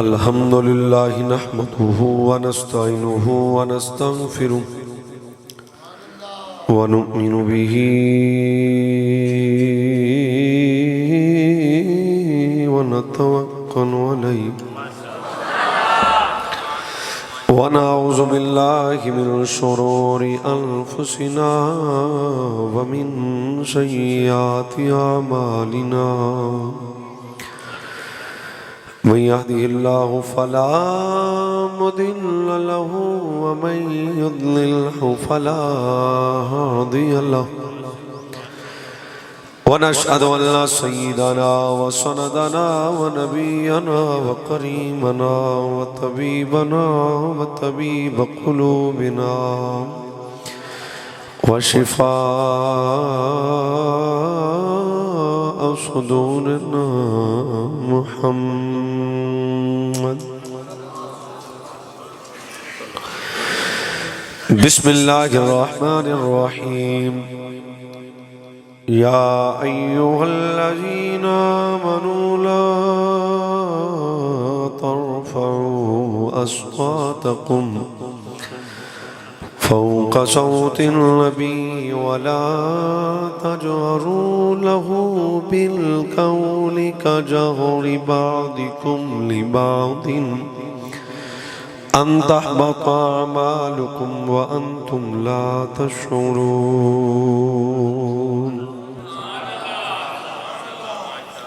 الحمد لله نحمده ونستعينه ونستغفره ونؤمن به ونتوكل عليه ونعوذ بالله من شرور أنفسنا ومن سيئات أعمالنا من يهده الله فلا مضل له ومن يضلله فلا هادي له ونشهد أن لا سيدنا وسندنا ونبينا وكريمنا وطبيبنا وطبيب قلوبنا وشفاء صدورنا محمد بسم الله الرحمن الرحيم يا أيها الذين آمنوا لا ترفعوا أصواتكم فوق صوت النبي ولا تجهروا له بالقول كجهر بعضكم لبعض أن تحبط أعمالكم وأنتم لا تشعرون.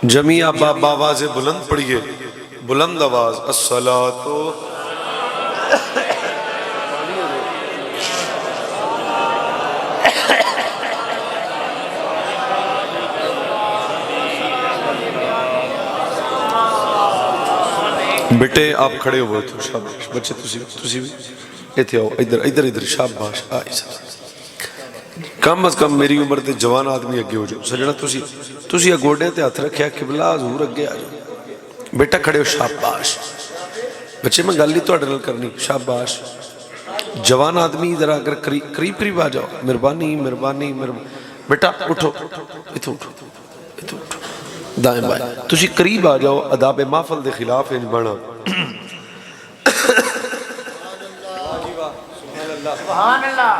جميع باب آواز بلند پڑھئے، بلند آواز الصلاۃ. بیٹے آپ کھڑے ہوئے تو شاباش، بچے تسی بھی ایتھے آؤ، ادھر شاباش. کم از کم میری عمر تے جوان آدمی اگے ہو جاؤ. سجنا تسی گوڑے تے ہاتھ رکھیا قبلہ حضور اگے آ جاؤ. بیٹا کھڑے ہو شاباش. بچے میں گل نہیں تہاڈے نال کرنی. شاباش. جوان آدمی ذرا اگر قریب آ جاؤ. مہربانی. بیٹا اٹھو، ایتھے اٹھو، دائیں بائیں. تسی قریب آ جاؤ. آداب محفل دے خلاف انج بنا. سبحان اللہ.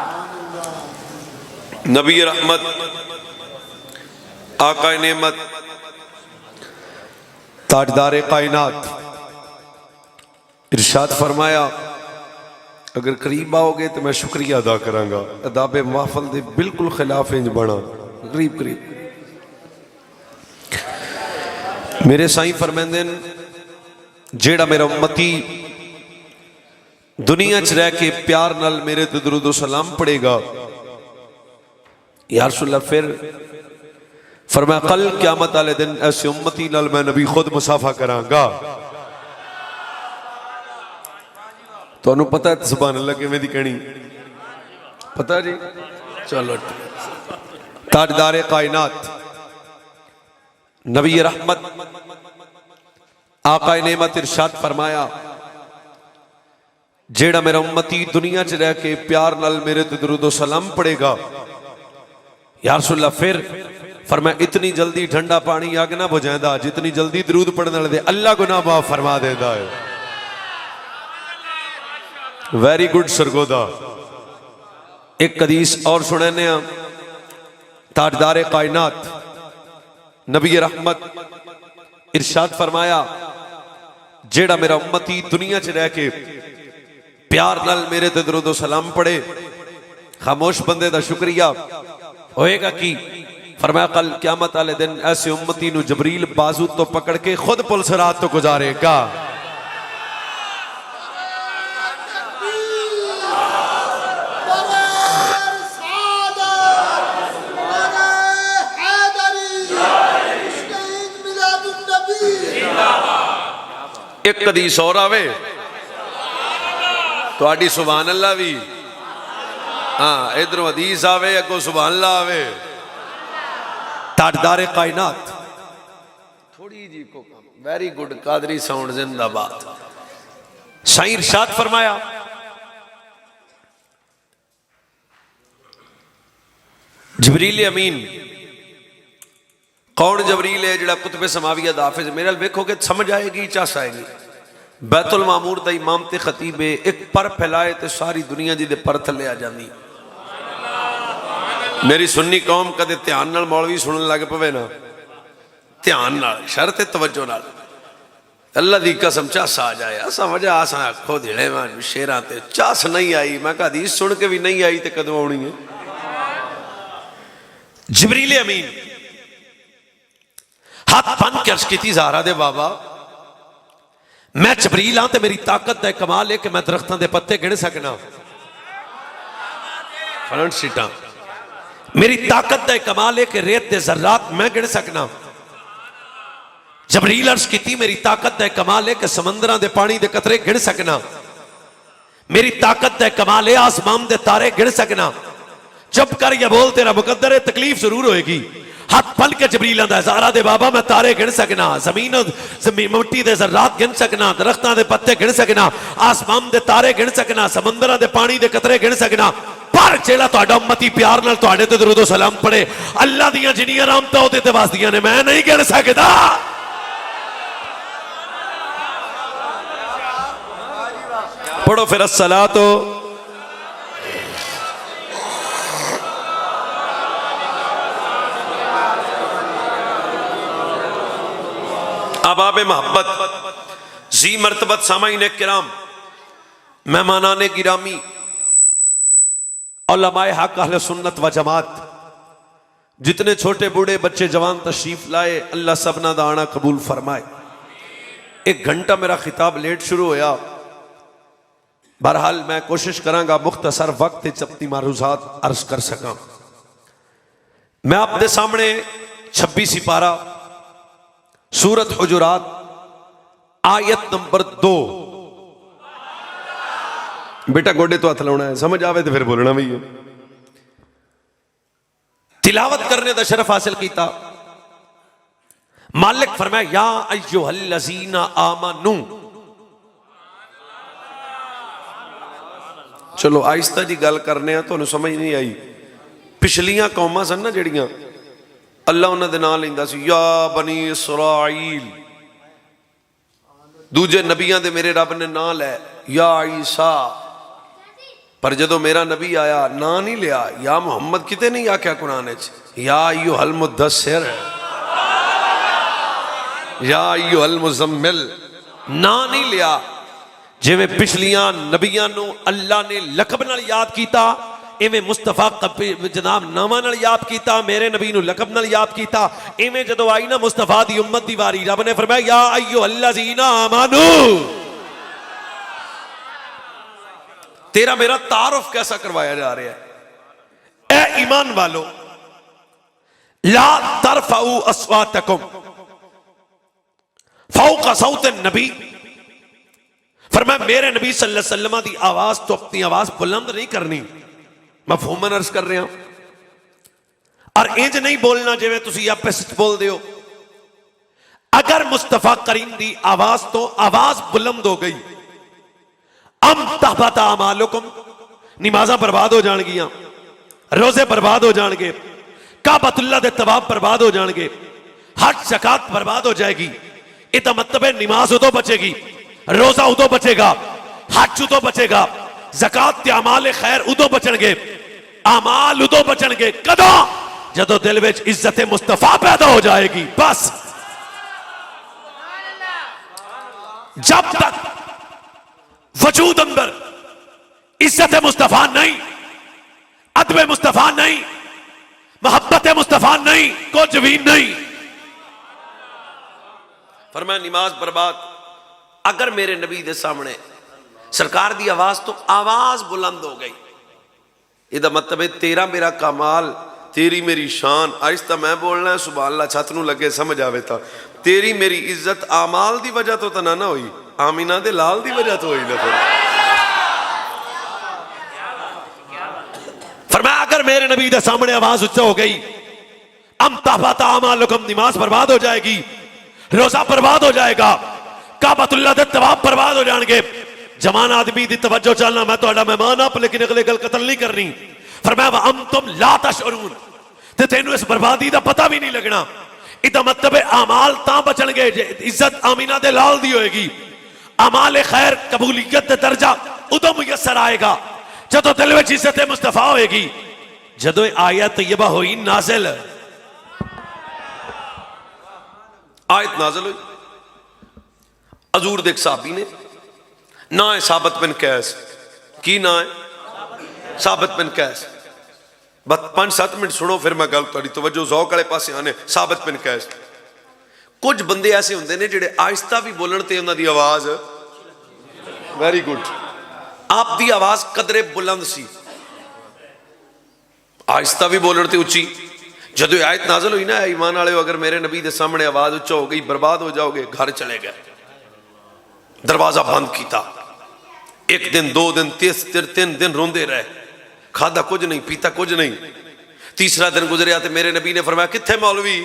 نبی رحمت، آقا نعمت، تاجدار کائنات ارشاد فرمایا اگر قریب آؤ گے تو میں شکریہ ادا کراں گا. آداب محفل دے بالکل خلاف انج بنا. قریب میرے سائیں فرمیندے جیڑا میرا امتی دنیا چ رہ کے پیار نال میرے تے درود و سلام پڑھے گا، یا رسول اللہ پھر فرمایا کل قیامت والے دن ایسے امتی نال میں نبی خود مصافحہ کراں گا. تو انہوں پتہ ہے سبحان اللہ کہ میں دی کہنی پتہ جی. چلو تاجدار کائنات نبی رحمت آقا نعمت ارشاد فرمایا جیڑا میرا امتی دنیا چ رہ کے پیار نال میرے تے درود و سلام پڑے گا، یا رسول اللہ پھر فرمایا اتنی جلدی ٹھنڈا پانی آگ نہ بجھائندہ جتنی جلدی درود پڑھنے لے اللہ گناہ معاف فرما دیتا ہے. Very good Sargodha. ایک حدیث اور سننے ہیں. تاجدار کائنات نبی رحمت ارشاد فرمایا جیڑا میرا امتی دنیا چ رہ کے پیار نال میرے تے درود و سلام پڑھے، خاموش بندے دا شکریہ ہوئے گا کی. فرمایا کل قیامت والے دن ایسے امتی نو جبریل بازو تو پکڑ کے خود پل صراط تو گزارے گا. ایک حدیث اور آوے تو آڈی سبحان اللہ بھی. ہاں ادھر حدیث آوے اگو سبحان اللہ آوے. تاجدار کائنات تھوڑی جی کو کام. Very good. قادری ساؤنڈ زندہ باد. سائیں ارشاد فرمایا جبریل امین. کون جبریل ہے جڑا کتب سماویہ دا حافظ؟ میرے ویکھو کہ سمجھ آئے گی چاس آئے گی. بیت المعمور دا امام تے خطیب ایک پر پھیلائے تے ساری دنیا جی دے پر تھلے آ جاندی. میری سنی قوم کدے دھیان نال مولوی سنن لگ پوے نا، دھیان نال شرط توجہ نال، اللہ دی قسم چاس آ جائے. اسا وجہ آسا اکھو دیڑے میں شیراں تے چاس نہیں آئی. میں کہا حدیث سن کے بھی نہیں آئی تے کدوں آنی ہے. جبریل امین ہاتھ بن کے عرض کیتی زہرا دے بابا میں جبریل ہاں تے میری طاقت دا کمال ہے کہ میں درختاں دے پتے گن سکنا، فرنٹ سیٹاں. میری طاقت دا کمال ہے کہ ریت دے ذرات میں گن سکنا. جبریل عرض کیتی میری طاقت دا کمال ہے کہ سمندراں دے پانی دے قطرے گن سکنا. میری طاقت دا کمال ہے آسمان دے تارے گن سکنا. چپ کر یا بول تیرا مقدر ہے، تکلیف ضرور ہوئے گی. ہاتھ پھل کے جبریل آندا ہے زہرا دے بابا میں تارے گن سکنا، زمین مٹی دے ذرات گن سکنا، درختاں دے پتے گن سکنا، آسمان دے تارے گن سکنا، سمندراں دے پانی دے قطرے گن سکنا. پر جیڑا تہاڈا امتی پیار نال تہاڈے تے درود و سلام پڑھے اللہ دیاں جنیاں رحمتاں اودے تے واسطیاں نے میں نہیں گن سکدا. پڑھو پھر الصلاۃ. احباب محبت، ذی مرتبت سامعین کرام، مہمانان گرامی، علماء حق اہل سنت و جماعت، جتنے چھوٹے بوڑھے بچے جوان تشریف لائے اللہ سبنا دا آنا قبول فرمائے. 1 گھنٹہ میرا خطاب لیٹ شروع ہویا، بہرحال میں کوشش کراں گا مختصر وقت اپنی معروضات عرض کر سکاں. میں آپ دے سامنے 26 سپارہ سورت حجرات آیت نمبر 2. بیٹا گوڑے تو ہاتھ لاؤنا ہے، سمجھ آوے تو پھر بولنا بھی ہے. تلاوت کرنے دا شرف حاصل کیتا. مالک فرمایا یا ایھا الذین آمنو. چلو آہستہ جی گل کرنے ہیں، تو سمجھ نہیں آئی. پچھلیاں قوماں سن نا جڑیاں اللہ انہاں دے نام لیندا سی یا بنی اسرائیل. دوجے نبیاں دے میرے رب نے نام لے یا عیسیٰ، پر جدو میرا نبی آیا نام نہیں لیا. یا محمد کتے نہیں آکھیا قرآن وچ، یا ایھا المدثر، یا ایھا المزمل، نام نہیں لیا. جویں پچھلیاں نبیاں نو اللہ نے لقب نال یاد کیتا، ایویں مصطفیٰ جناب نامہ نال یاد کیتا، میرے نبی نو لقب نال یاد کیتا. ایویں جدو آئی نا مصطفیٰ دی امت دی واری، رب نے فرمایا یا ایھا الذین آمنو. تیرا میرا تعارف کیسا کروایا جا رہا ہے؟ اے ایمان والو لا ترفعوا اصواتکم فوق صوت النبی. فرمایا میرے نبی صلی اللہ علیہ وسلم دی آواز تو اپنی آواز بلند نہیں کرنی. مفہوماً عرض کر رہے ہیں، اور انج نہیں بولنا جو تسی آپ پہ سچ بول دیو. اگر مصطفیٰ کریم دی آواز تو آواز بلند ہو گئی، ام تحبط اعمالکم، نمازاں برباد ہو جان گیاں، روزے برباد ہو جان گے، کعبۃ اللہ دے طواف برباد ہو جان گے، حج زکات برباد ہو جائے گی. یہ مطلب ہے نماز ادو بچے گی، روزہ ادو بچے گا، حج ادو بچے گا، زکات تے اعمال خیر ادو بچن گے. اعمال ادو بچن گے کدوں؟ جدو دل وچ عزت مصطفیٰ پیدا ہو جائے گی. بس جب تک وجود اندر عزت مصطفیٰ نہیں، ادب مصطفیٰ نہیں، محبت مصطفیٰ نہیں، کچھ بھی نہیں. فرمایا نماز برباد. اگر میرے نبی دے سامنے سرکار دی آواز تو آواز بلند ہو گئی، یہ دا مطلب ہے تیرا میرا کمال، تیری میری شان. آہستہ میں بولنا ہے سبحان اللہ، چھت نو لگے سمجھ آوے تا. تیری میری عزت اعمال دی وجہ تو تنا نہ ہوئی، آمینہ دے لال دی وجہ تو ہوئی نہ پھر. فرمایا اگر میرے نبی دے سامنے آواز اچھا ہو گئی، ام تحبط اعمالکم، نماز برباد ہو جائے گی، روزہ برباد ہو جائے گا، کعبۃ اللہ دے طواف برباد ہو جان گے. جوان آدمی دی توجہ چلنا، میں تہاڈا مہمان آپ لیکن اگلے گل قتل نہیں کرنی. فرمایا وانتم لا تشعرون، تے تینوں اس بربادی دا پتہ بھی نہیں لگنا. ادا مطلب اعمال تاں بچن گے عزت آمینہ دے لال دی ہوئے گی. اعمال خیر قبولیت دا درجہ ادو میسر آئے گا جدو دل وچ عزت مصطفیٰ ہوئے گی جدو آیت طیبہ ہوئی نازل آیت نازل ہوئی حضور دیکھ صحابی نے نہ ہے ثابت بن قیس کی نہ ہے ثابت بن قیس بس 5-7 منٹ سنو پھر میں گل تاری توجہ ذوق والے پاسے آنے ثابت بن قیس کچھ بندے ایسے ہوندے نے جڑے آہستہ بھی بولن تے انہاں دی آواز ویری گڈ آپ دی آواز قدرے بلند سی آہستہ بھی بولن تے اچھی جدو آیت نازل ہوئی نا ایمان والے اگر میرے نبی دے سامنے آواز اچھا ہو گئی برباد ہو جاؤ گے گھر چلے گئے دروازہ بند کیتا 1 دن 2 دن 3 دن روندے رہے کھادا کچھ نہیں پیتا کچھ نہیں تیسرا دن گزریا تے میرے نبی نے فرمایا کتھے مولوی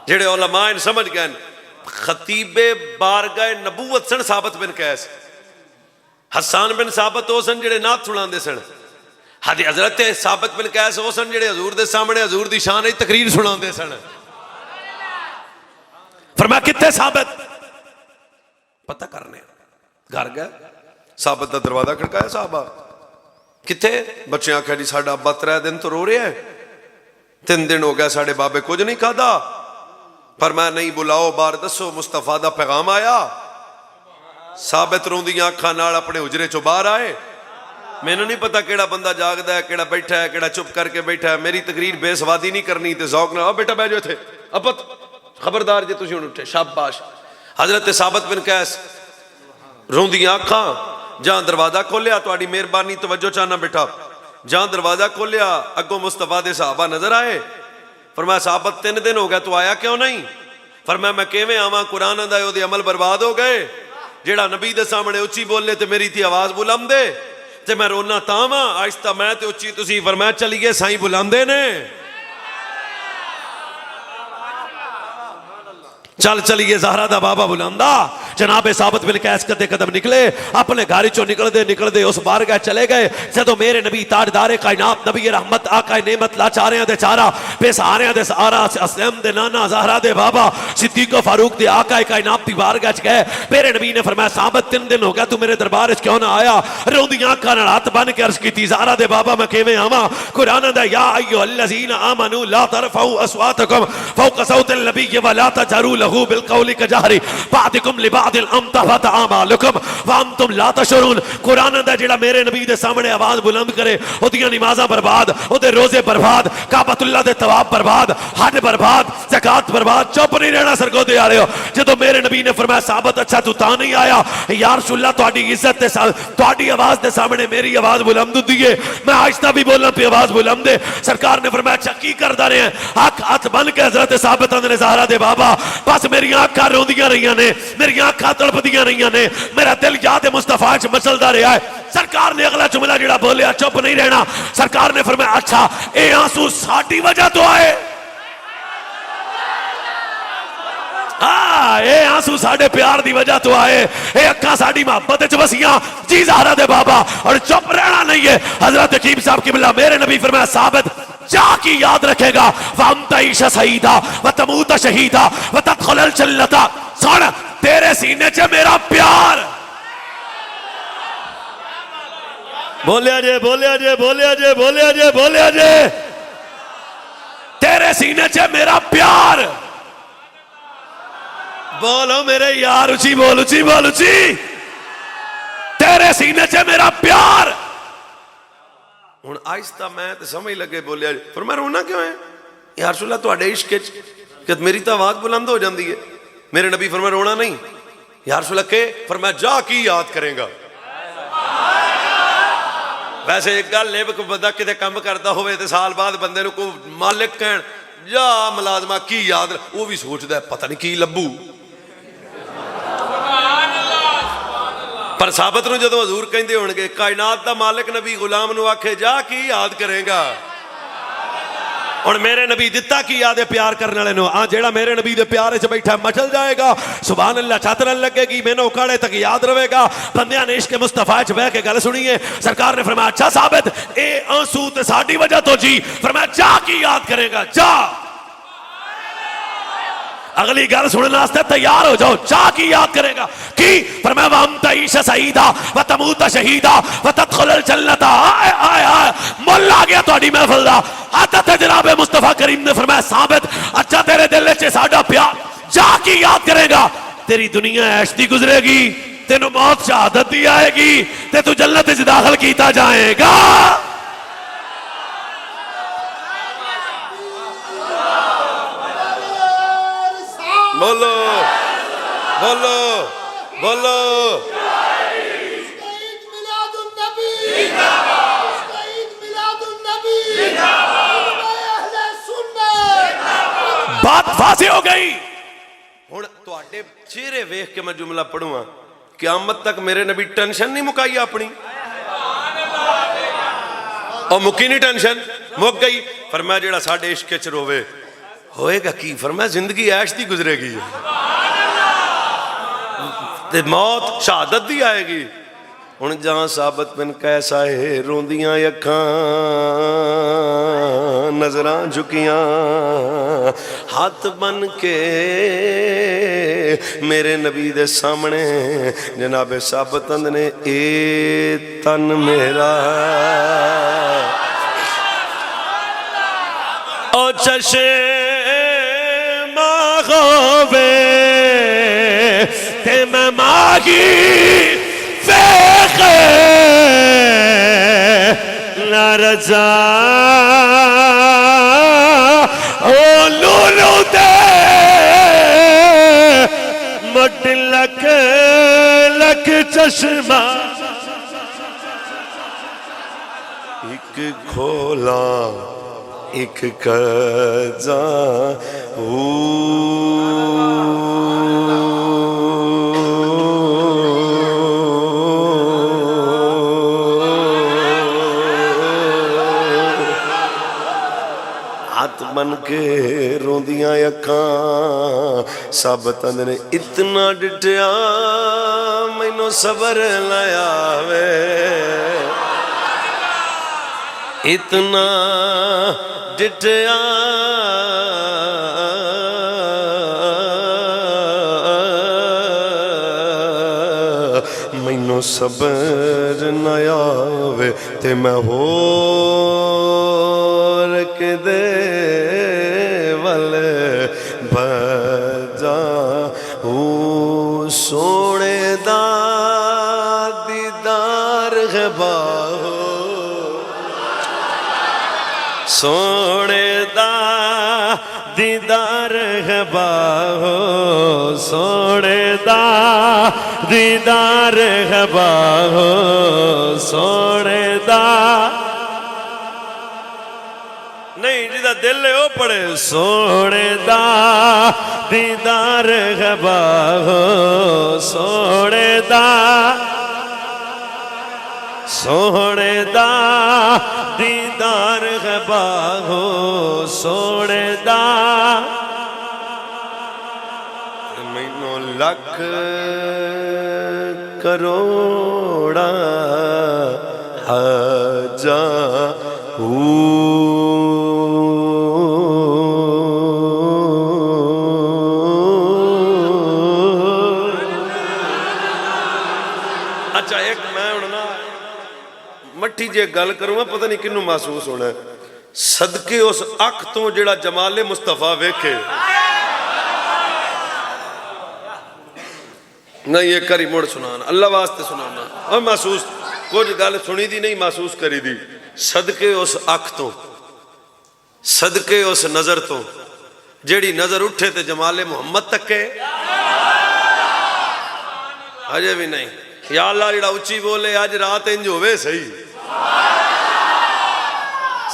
جڑے علماء سمجھ گئے خطیب بارگاہ نبوت سن ثابت بن قیس حسان بن ثابت ہو سن جڑے نعت سنان دے سن حضرت ثابت بن قیس ہو سن جڑے حضور دے سامنے حضور دی شان وچ تقریر سنان دے سن فرمایا کتنے ثابت پتہ کرنے گھر گئے ثابت دا دروازہ کھڑکایا صحابہ کتنے بچے آکھا جی ساڈا ابا 3 دن تو رو رہے ہیں 3 دن ہو گیا ساڈے بابے کچھ نہیں کھادا فرمایا نہیں بلاؤ بار دسو مصطفیٰ دا پیغام آیا ثابت روندیاں اکھاں نال اپنے حجرے چوں باہر آئے میں نے نہیں پتا کیڑا بندہ جاگدا ہے کیڑا بیٹھا ہے کیڑا چپ کر کے بیٹھا ہے میری تقریر بے سوادی نہیں کرنی تے ذوق نہ بیٹا بیٹھ جاؤ تھے ابت خبردار جے تسی ہن اٹھے شاباش حضرت ثابت بن قیس روندیاں اکھاں جہاں دروازہ کھولیا تہاڈی مہربانی توجہ چاہنا بیٹھا جہاں دروازہ کھولیا اگوں مصطفیٰ دے صحابہ نظر آئے فرمایا صحابت 3 دن ہو گیا تو آیا کیوں نہیں فرمایا میں کیویں آواں قرآن دا او دے عمل برباد ہو گئے جیڑا نبی دے سامنے اچھی بولے تے میری تھی آواز بلند دے تے میں رونا تاواں آہستہ میں تے اچھی تسی فرمایا چلیے سائیں بلاندے نے چل چلیے زہرا دا بابا بلندا جناب ثابت بن قیس قدے قدم نکلے اپنے گھر چوں نکل دے اس بارگاہ چلے گئے جدو میرے نبی تاجدار کائنات نبی رحمت آقا نعمت لاچاریاں دے چارہ بے سہاریاں دے سہارا اسلم دے نانا زہرا دے بابا صدیق و فاروق دے آقا کائنات دی بارگاہ چ گئے میرے نبی نے فرمایا ثابت 3 دن ہو گیا تو میرے دربار وچ کیوں نہ آیا روندیاں اکھاں نال ہاتھ بن کے عرض کیتی زہرا دے بابا میں کیویں آواں قرآن دا یا ایھا الذین آمنوا لا ترفعوا اصواتکم فوق صوت النبی ولا تجهروا له بالقول كجهر بعضكم لبعض ان تحبط اعمالكم وانتم لا تشعرون قرآن دا جڑا میرے نبی دے سامنے آواز بلند کرے اودیاں نمازاں برباد اودے روزے برباد کعبۃ اللہ دے طواف برباد حج برباد زکات برباد چپ نہیں رہنا سرگودے آ رہے ہو جدو میرے نبی نے فرمایا ثابت اچھا تو تا نہیں آیا یا رسول اللہ تہاڈی عزت تے تہاڈی آواز دے سامنے میری آواز بلند ہوندی ہے میں آہستہ بھی بولنا پہ آواز بلند ہے سرکار نے فرمایا اچھا کی کردا رہے ہیں آنکھ ہاتھ بن کے حضرت ثابت نے زہرا دے بابا بس میری آنکھاں روندیاں رہیاں نے میری آنکھاں تڑپدیاں رہیاں نے میرا دل یاد مصطفیٰ وچ مچلدا رہیا ہے سرکار نے اگلا جملہ جڑا بولیا چپ نہیں رہنا سرکار نے فرمایا اچھا اے آنسو ساڈی وجہ تو آئے اے آنسو ساڈے پیار دی وجہ تو آئے اے اکھاں ساڈی محبت وچ وسیاں جی زہرا دے بابا اور چپ رہنا نہیں ہے حضرت حکیم صاحب قبلہ میرے نبی فرمایا ثابت جا کی یاد رکھے گا وَأَنْتَ عِيشَ سَعِيدًا وَتَمُوتَ شَهِيدًا وَتَدْخُلَ الْجَنَّةَ سن تیرے سینے چ میرا پیار بولیا جے بولیا جے بولیا جے بولیا جے بولیا جے تیرے سینے چ میرا پیار بولو میرے یار اچھی بول اچھی بول اچھی تیرے سینے چ میرا پیار ہن آہستہ میں تے سمجھ لگے بولیا فرمایا رونا کیوں ہے یا رسول اللہ تہاڈے عشق وچ کہ میری تو آواز بلند ہو جاندی ہے میرے نبی فرمایا رونا نہیں یا رسول اللہ کہ فرمایا جا کی یاد کریں گا ویسے ایک گل ہے کہ بندہ کتے کم کرتا ہوئے تے سال بعد بندے نو کو مالک کہن جا ملازمہ کی یاد وہ بھی سوچدا ہے پتہ نہیں کی لبو پر ثابت نو جدو حضور کہندے ہون گے کائنات دا مالک نبی غلام نو آکھے جا کی یاد کرے گا اور میرے نبی دتا کی یاد پیار کرنے والے نو جیڑا میرے نبی دے پیار وچ بیٹھا مچل جائے گا سبحان اللہ چاترن لگے گی مینوں اکاڑے تک یاد رہے گا بندیاں نے عشق مصطفیٰ وچ بیٹھ کے گل سنی ہے سرکار نے فرمایا اچھا ثابت اے آنسو تے ساڈی وجہ تو جی فرمایا جا کی یاد کرے گا جا اگلی گل سننے واسطے تیار ہو جاؤ. چاہ کی یاد کرے گا کی فرمایا وَأَمْ تَعِيشَ سَعِيدًا وَتَمُوتَ شَهِيدًا وَتَدْخُلَ الْجَنَّةَ. آئے آئے مول آ گیا تہاڈی محفل دا. حضرت جناب مصطفیٰ کریم نے فرمایا ثابت اچھا تیرے دل وچ ساڈا پیار چاہ کی یاد کرے گا تیری دنیا عیش دی گزرے گی تینوں موت شہادت دی آئے گی تے تو جنت وچ داخل کیتا جائے گا. بولو بولو بولو. بات واضح ہو گئی. ہن تواڈے چہرے ویکھ کے میں جملہ پڑھوں قیامت تک میرے نبی ٹینشن نہیں مکائی اپنی اور مکی نہیں ٹینشن مک گئی. فرمایا جیڑا ساڈے عشق وچ روے ہوئے گا کی؟ فرمایا زندگی عیش دی گزرے گی تے موت شہادت دی آئے گی. ہن جہاں ثابت بن کیسا ہے روندیاں اکھاں نظراں جھکیاں ہاتھ بن کے میرے نبی دے سامنے جناب ثابت اند نے اے تن میرا او چشم ہووے تے میں ماگی فیخ نہ رجا او لولو دے مٹ لک لک چشمہ ایک کھولا ایک کجاں ہاتھ بن کے روندیاں اکھاں ثابت اند نے اتنا ڈٹیا مینوں صبر لایا وے اتنا ڈٹیا مینوں صبر نہ آوے تے میں ہور کدے ول بھجا سونے دا دیدار ہے باہو سونے دا دیدار ہے باہو سونے دا دیدار ہے باہو سونے دا نہیں جدا دل ہے وہ پڑھے سونے دا دیدار ہے باہو سونے دا سونے دا دیدار ہے باہو سونے دا مینوں لکھ کروڑا حاجاں اچھا ایک میں اڑنا مٹھی جے گل کروں میں پتہ نہیں کنوں محسوس ہونا ہے صدقے اس اکھ تو جڑا جمال مصطفیٰ ویکھے نہیں یہ کری مڑ سنانا اللہ واسطے سنانا اور محسوس کچھ گل سنی دی نہیں محسوس کری دی صدقے اس اکھ تو صدقے اس نظر تو جیڑی نظر اٹھے تے جمال محمد تک کے آجے بھی نہیں یا اللہ جڑا اچھی بولے آج رات انج ہوئے صحیح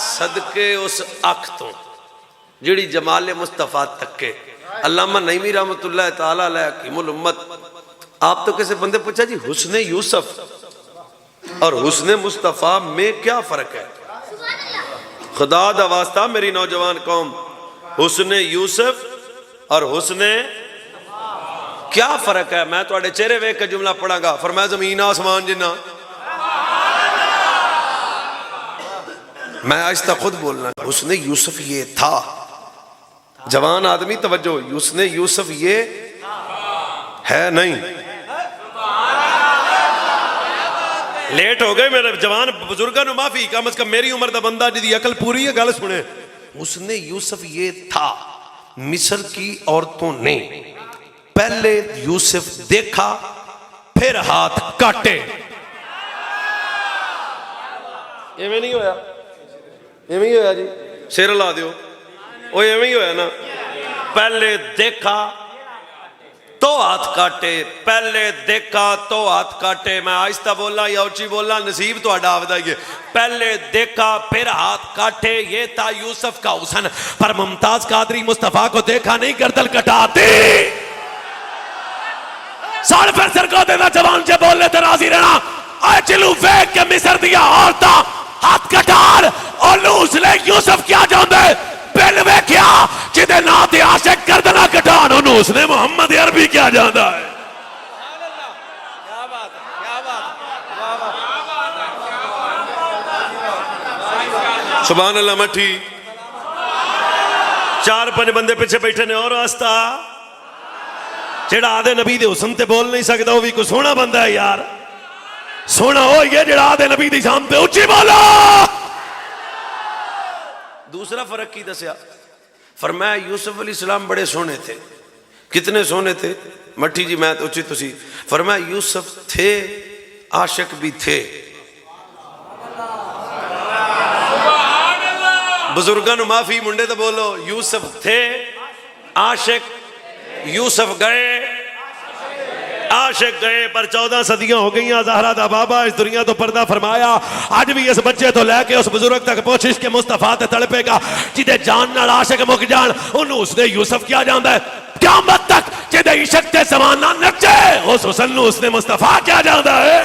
صدقے اس اکھ تو جڑی جمال مصطفیٰ تک کے علامہ نعیمی رحمت اللہ تعالیٰ علیہ حکیم الامت آپ تو کسی بندے پوچھا جی حسن یوسف اور حسن مصطفیٰ میں کیا فرق ہے خدا دا واسطہ میری نوجوان قوم حسن یوسف اور حسن کیا فرق ہے میں تو اڑے چہرے ویک کا جملہ پڑھا گا فرمایا زمین آسمان جنہ میں آج تک خود بولنا حسن یوسف یہ تھا جوان آدمی توجہ، اس نے یوسف یہ ہے نہیں، لیٹ ہو گئے میرے جوان بزرگاں نو معافی، کم از کم میری عمر دا بندہ جدی عقل پوری ہے گل سنے. اس نے یوسف یہ تھا، مصر کی عورتوں نے پہلے یوسف دیکھا پھر ہاتھ کاٹے. ایویں نہیں ہویا، ایویں ہی ہویا جی، شیر لا دیو، وہ ایویں ہی ہویا نا. پہلے دیکھا تو ہاتھ کاٹے، پہلے دیکھا تو ہاتھ کاٹے. میں آہستہ بولا یا اونچی بولا نصیب تو اڈا آفدہ یہ. پہلے دیکھا پھر ہاتھ کاٹے، یہ تھا یوسف کا حسن. پر ممتاز قادری مصطفیٰ کو دیکھا نہیں گردن کٹاتی. سال پھر سرکو دینا جوان جے بولنے تے راضی رہنا. آئے چلو فیک کے مصر دیا عورتہ ہاتھ کٹار اور لوس لے یوسف کیا جاندے پہلوے کیا جدے ناتے عاشق گردنہ کٹان انہوں اس نے محمد عربی کیا جاندہ ہے. سبحان اللہ مٹھی. 4-5 بندے پیچھے بیٹھے نے اور آستا جڑا آدھے نبی دے حسن تے بول نہیں سکتا وہ بھی کوئی سونا بندہ ہے یار. سونا ہو یہ جڑا آدھے نبی دی شان تے اچھی بولا. دوسرا فرق کی دسیا، فرمایا یوسف علیہ السلام بڑے سونے تھے. کتنے سونے تھے مٹھی جی؟ میں اچھی تسی. فرمایا یوسف تھے عاشق بھی تھے. بزرگاں نو معافی منڈے تو بولو. یوسف تھے عاشق، یوسف گئے عاشق گئے. پر 14 صدیاں ہو گئیں زہرا دا بابا اس دنیا تو پردہ فرمایا. آج بھی اس بچے تو لے کے اس بزرگ تک پہنچش کے مصطفیٰ تے تڑپے گا جدے جان نال عاشق مک جان انہوں اس نے یوسف کیا جاندہ ہے قیامت تک. جدے عشق تے زمان نہ نچے اس حسن نو اس نے مصطفیٰ کیا جاندہ ہے.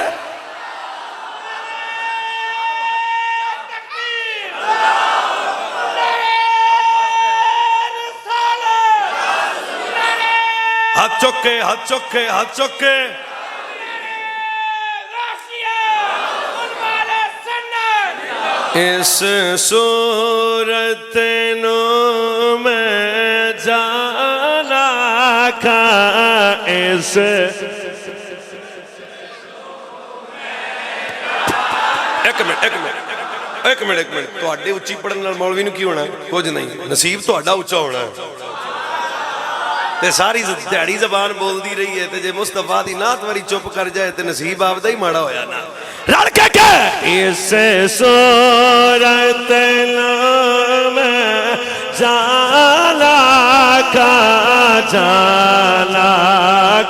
ہاتھ چکے ہاتھ چکے ہاتھ چکے. اس صورت نو میں جانا کھا اس ایک منٹ تو آڈے اچھی پڑھن نال مولوی نو کی ہونا ہے؟ کچھ نہیں، نصیب تو آڈا اچھا ہونا ہے. تے ساری دیہڑی زبان بول دی رہی ہے تے جے مصطفیٰ دی نعت واری چپ کر جائے تے نصیب آفدہ ہی ماڑا ہویا نا. رڑ کے اس صورت نو میں جالا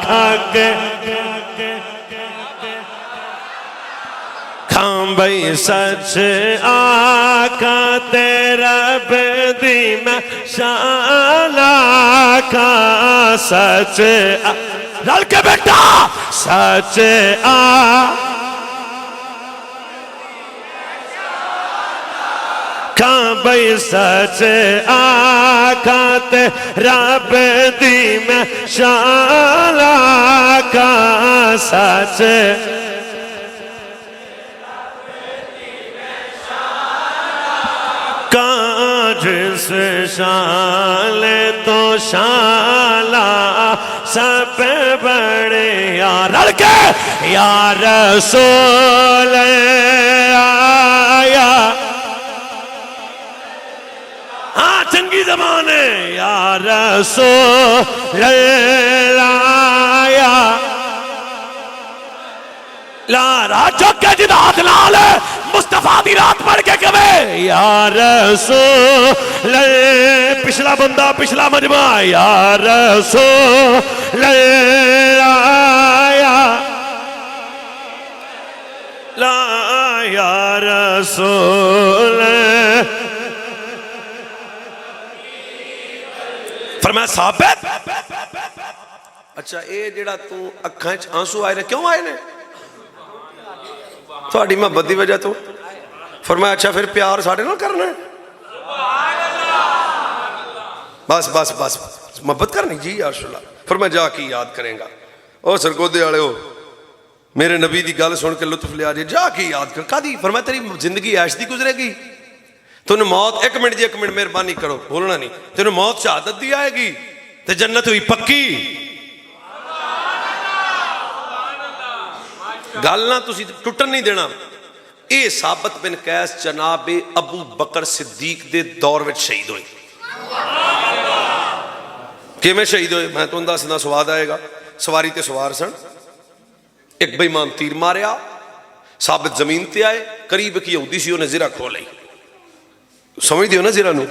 کھا کے کھام بھئی سچ آقا تیرا بدی میں شالا کا سچ رل کے بیٹا سچ کھام بھئی سچ آقا تیرا بدی میں شالا کا سچ جس شان تو شالا سب بڑے یار رڑ کے یا رسول آیا. ہاں چنگی زمان ہے. یا رسول آیا لارا چکے جدہ ہاتھ لال مصطفیٰ دی رات پڑھ کے کبھے یا رسول پچھلا بندہ پچھلا مجمع یا رسول آیا لا یا رسول. فرمایا ثابت اچھا اے جڑا تو اکھاں وچ آنسو آئے نے کیوں آئے نے؟ تھوڑی محبت دی وجہ تو. فرمایا اچھا پھر پیار ساڑھے نہ کرنا ہے؟ بس بس بس محبت کرنی جی یا رسول اللہ. فرمایا جا کی یاد کریں گا. او سرگودے آڑے ہو میرے نبی دی گل سن کے لطف لیا جی جا کی یاد کر. کہا دی؟ فرمایا تیری زندگی عیش دی گزرے گی تینوں موت، ایک منٹ جی ایک منٹ مہربانی کرو بولنا نہیں، تینوں موت شہادت دی آئے گی تے جنت ہوئی پکی، گل نہ تسی ٹوٹن نہیں دینا۔ اے ثابت بن قیس جناب ابو بکر صدیق دے دور وچ شہید ہوئے۔ کیویں شہید ہوئے میں تمہیں دسنا، سواد آئے گا۔ سواری تے سوار سن، ایک بے ایمان تیر ماریا، ثابت زمین تے آئے، قریب ایک یہودی سی انہیں زرہ کھو لئی، سمجھ دیو نا زرہ نو،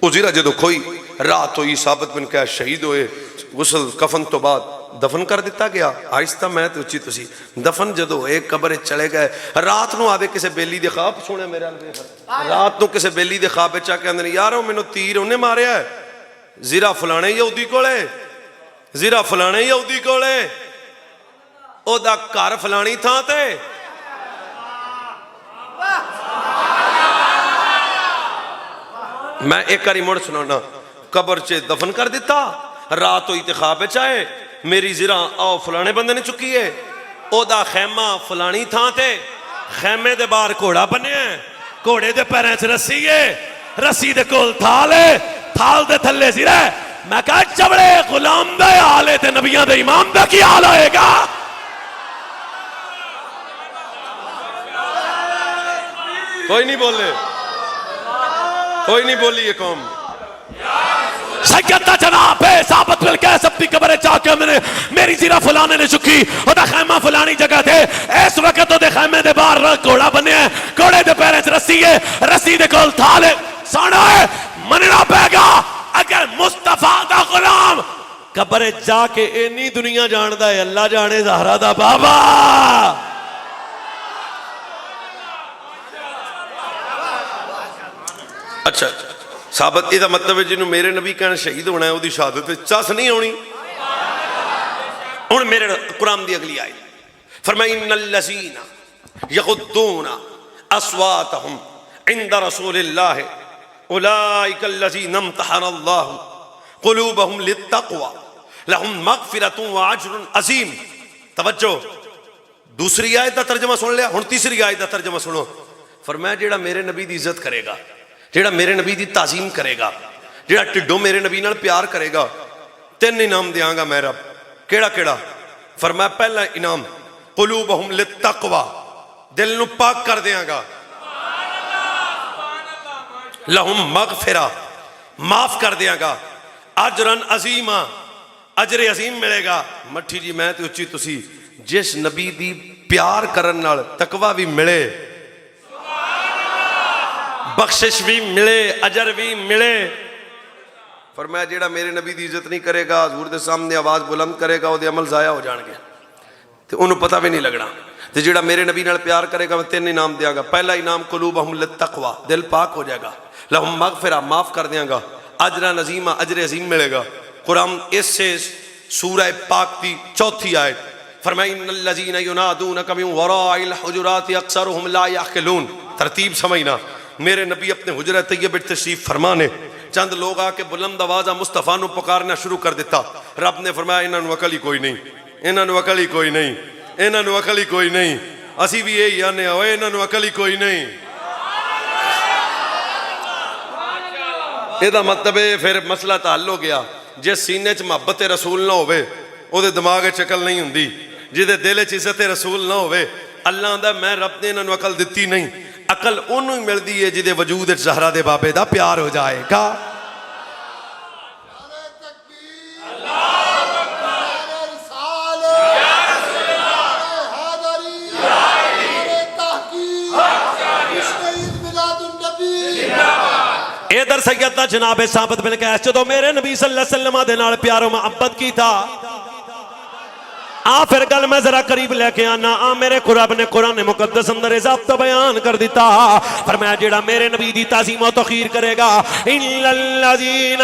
وہ زرہ جدو کھوئی رات ہوئی، ثابت بن قیس شہید ہوئے، غسل کفن تو بعد دفن کر دیتا گیا۔ آہستہ میں تے اچھی تسی دفن جدو ہوئے قبر چلے گئے، رات نو آدھے کسے بیلی دے خواب سونے میرے رات نو کسے بیلی دے خواب چاہ کے اندر یارو میں نو تیر انہیں ماریا ہے، زرہ فلانے یہودی کولے، زرہ فلانے یہودی کولے، او دا کار فلانی تھا تے میں ایک کاری موڑ سنانا، قبر چے دفن کر دیتا، رات ہوئی تے خواب چاہے میری زرہ آؤ فلانے بندے نے چکی ہے، او دا خیمہ فلانی تھا تے، خیمے دے بار کوڑا بنے ہیں، کوڑے دے پیریں سے رسی ہے، رسی دے کول تھال ہے، تھال دے تھلے زرہ ہے۔ میں کہا چبڑے غلام دے آلے تے نبیان دے امام دا کی آل آئے گا؟ کوئی نہیں بولے، کوئی نہیں بولی یہ قوم۔ سیدہ جناب ثابت بن قیس اپنی قبر چاہ کے میری زرہ فلانے نے چکی، وہ دا خیمہ فلانی جگہ تھے، اس وقت وہ دے خیمے دے باہر کوڑا بنے ہیں، کوڑے دے پیرے سے رسی ہے، رسی دے کول تھال ہے، سانا ہے مننا پہ گا اگر مصطفیٰ دا غلام قبر جا کے اینی دنیا جاندہ ہے، اللہ جانے زہرہ دا بابا۔ اچھا ثابت یہ مطلب ہے جنہوں میرے نبی کہنا شہید ہونا ہے وہ دی شہادت چاس نہیں ہونی۔ اور میرے قرآن دی اگلی آئی فرمائی ان الذین یغضون اصواتهم عند رسول اللہ اولئک الذین امتحن اللہ قلوبهم للتقوى لهم مغفرۃ واجر عظیم۔ توجہ، دوسری آیت دا ترجمہ سن لیا، ہن تیسری آیت دا ترجمہ سنو۔ فرمایا جیڑا میرے نبی دی عزت کرے گا، جیڑا میرے نبی دی تعظیم کرے گا، جیڑا ٹڈو میرے نبی نال پیار کرے گا، تین انعام دیاں گا میں رب۔ کیڑا کیڑا؟ فرمایا پہلا انعام قلوبہم للتقوی، دل نو پاک کر دیاں گا، لہم مغفرہ، معاف کر دیاں گا، اجرن عظیمہ، اجر عظیم ملے گا۔ مٹھی جی میں تے اچھی تسی جس نبی دی پیار کرن نال تقوی بھی ملے، بخشش بھی ملے، اجر بھی ملے۔ فرمایا جیڑا میرے نبی دی عزت نہیں کرے گا، حضور دے سامنے آواز بلند کرے گا، وہ دے عمل ضائع ہو جان گے تے انہوں پتہ بھی نہیں لگنا۔ تے جیڑا میرے نبی نال پیار کرے گا میں تین انعام دیا گا۔ پہلا انعام قلوبہم للتقوی، دل پاک ہو جائے گا، لہم مغفرہ، معاف کر دیاں گا، اجر عظیمہ، اجر عظیم ملے گا۔ قرآن اس سے سورہ پاک دی چوتھی آیت فرمائی ان الذین ینادونک من وراء الحجرات اکثرهم لا یعقلون۔ ترتیب سمجھنا، میرے نبی اپنے حجرہ طیب تشریف فرمانے، چند لوگ آ کے بلند آوازہ مصطفیٰ نو پکارنا شروع کر دیتا۔ رب نے فرمایا انہاں نو عقل ہی کوئی نہیں، انہاں نو عقل ہی کوئی نہیں، انہاں نو عقل ہی کوئی نہیں۔ اسی بھی یہی آنے ہوئے انہاں نو عقل ہی کوئی نہیں۔ یہ دا مطلب ہے پھر مسئلہ تعال ہو گیا، جس سینے چ محبت رسول نہ ہوئے او دے دماغ چکل نہیں ہوندی، جدے دل چ عزت رسول نہ ہوئے، اللہ آندا میں رب نے انہاں نو عقل دتی نہیں۔ عقل انہوں ہی ملدی ہے جدے وجود زہرا دے بابے دا پیار ہو جائے گا۔ ادھر سیدنا جناب ثابت بن قیس جدو میرے نبی صلی اللہ علیہ وسلم دے نال پیار و محبت کی تھا، پھر گل میں ذرا قریب لے کے آنا، میرے قرآن نے قرآن مقدس اندر ضابطہ بیان کر دیتا۔ فرمایا جیڑا میرے نبی دی تعظیم و تخیر کرے گا، اِلَّا الَّذِينَ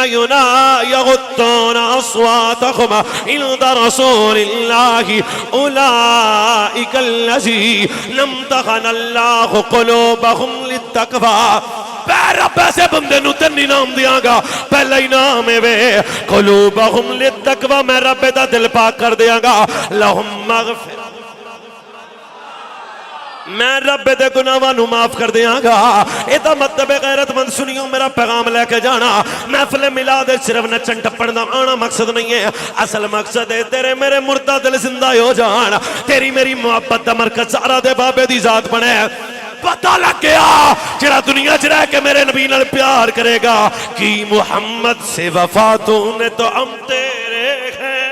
يَغُضُّونَ أَصْوَاتَهُمْ عِندَ رَسُولِ اللَّهِ أُولَئِكَ الَّذِينَ امْتَحَنَ اللَّهُ قُلُوبَهُمْ لِلتَّقْوَىٰ۔ رب ایسے بندے نو تین انعام دیاں گا۔ پہلا انعام ہے قلوبہم للتقویٰ، میں رب دا دل پاک کر دیاں گا، لہم مغفرہ۔ میں رب دے گناہاں نو معاف کر دیاں گا. اے دا مطلب غیرت مند سنیو میرا پیغام لے کے جانا. محفل میلاد صرف نچن ٹپڑ دا آنا مقصد نہیں ہے. اصل مقصد ہے تیرے میرے مردہ دل زندہ ہو جان. تیری میری محبت دا مرکز سارا دے بابے دی ذات بنے. پتہ لگ گیا جڑا دنیا چ رہ کے میرے نبی نال پیار کرے گا کہ محمد سے وفا تو نے تو ہم تیرے ہیں.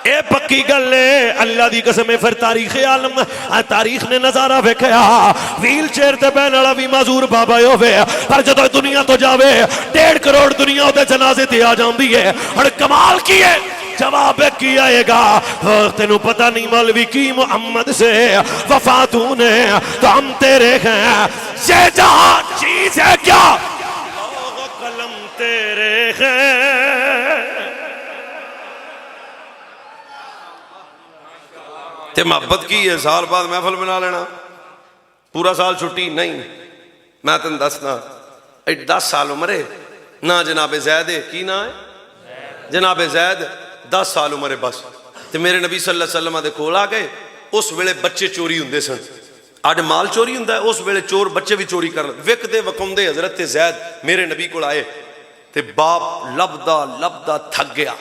اے پکی گل ہے اللہ دی قسم. پھر تاریخ عالم تاریخ نے نظارہ ویکھیا ویل چیئر تے بہن والا بھی معذور بابا ہوے پر جدوں دنیا تو جاوے 1.5 کروڑ دنیا دے جنازے تے آ جاندی ہے. اور کمال کی ہے جواب کی آئے گا تینوں پتہ نہیں مولوی کی محمد سے وفا تو نے تو ہم تیرے ہیں. یہ جہاں چیز ہے کیا لوگ قلم تیرے ہیں. تے محبت کی ہے سال بعد محفل بنا لینا پورا سال چھٹی نہیں. میں تن دسنا 10 سال عمرے نہ جناب زید کی نہ ہے جناب زید 10 سال عمرے بس. تے میرے نبی صلی اللہ علیہ وسلم دے کول آ گئے. اس ویلے بچے چوری ہوندے سن. اج مال چوری ہوندا ہے اس ویلے چور بچے بھی چوری کرن. وکدے وکوندے حضرت زید میرے نبی کول آئے تے باپ لبدا تھک گیا.